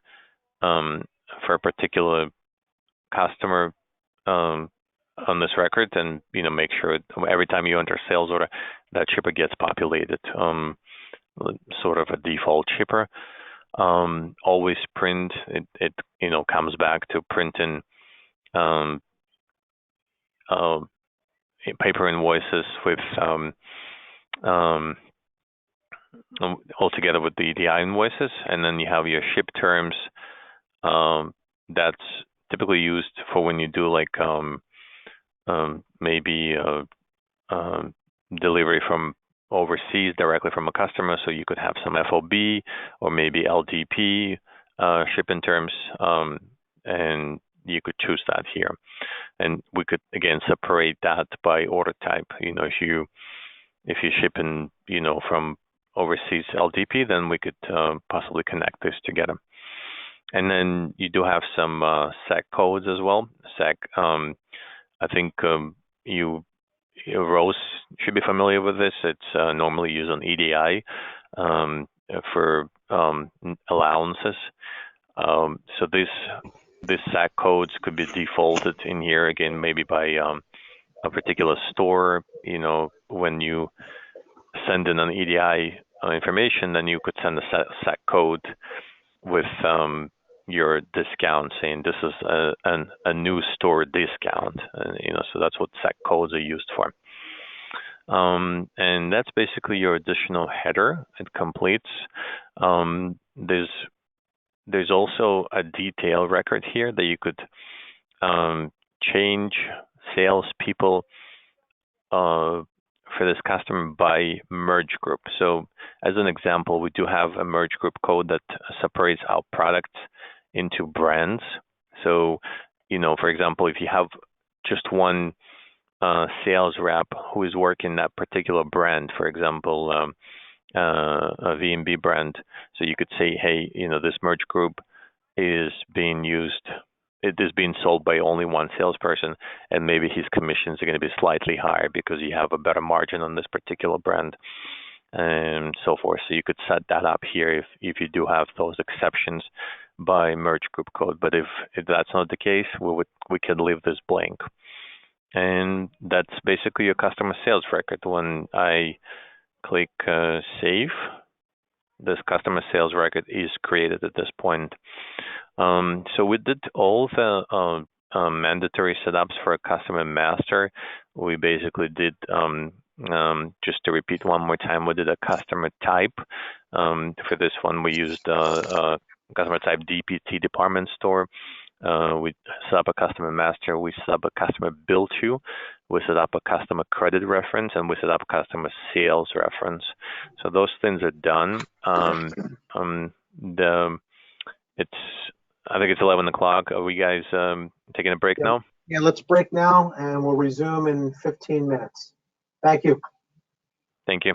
for a particular customer on this record, and make sure every time you enter sales order, that shipper gets populated, sort of a default shipper. Always print. It comes back to printing paper invoices with altogether with the EDI invoices, and then you have your ship terms. That's typically used for when you do like maybe delivery from overseas directly from a customer, so you could have some FOB or maybe LDP shipping terms, and you could choose that here. And we could again separate that by order type. If you ship in from overseas LDP, then we could possibly connect this together. And then you do have some SEC codes as well. SEC, I think Rose should be familiar with this. It's normally used on EDI for allowances. So this SAC codes could be defaulted in here again, maybe by a particular store. When you send in an EDI information, then you could send a SAC code with your discount, saying this is a new store discount. So that's what SAC codes are used for. And that's basically your additional header. It completes. There's also a detail record here that you could change salespeople for this customer by merge group. So as an example, we do have a merge group code that separates our products into brands. So, for example, if you have just one sales rep who is working that particular brand, for example, a V&B brand, so you could say, hey, this merge group is being used, it is being sold by only one salesperson, and maybe his commissions are going to be slightly higher because you have a better margin on this particular brand, and so forth. So you could set that up here if you do have those exceptions by merge group code. But if that's not the case, we could leave this blank. And that's basically your customer sales record. When I click save, this customer sales record is created at this point. So we did all the mandatory setups for a customer master. We basically did, just to repeat one more time, we did a customer type. For this one, we used customer type DPT, department store. We set up a customer master. We set up a customer bill to. We set up a customer credit reference, and we set up a customer sales reference. So those things are done. I think it's 11 o'clock. Are we guys taking a break now? Yeah, let's break now, and we'll resume in 15 minutes. Thank you. Thank you.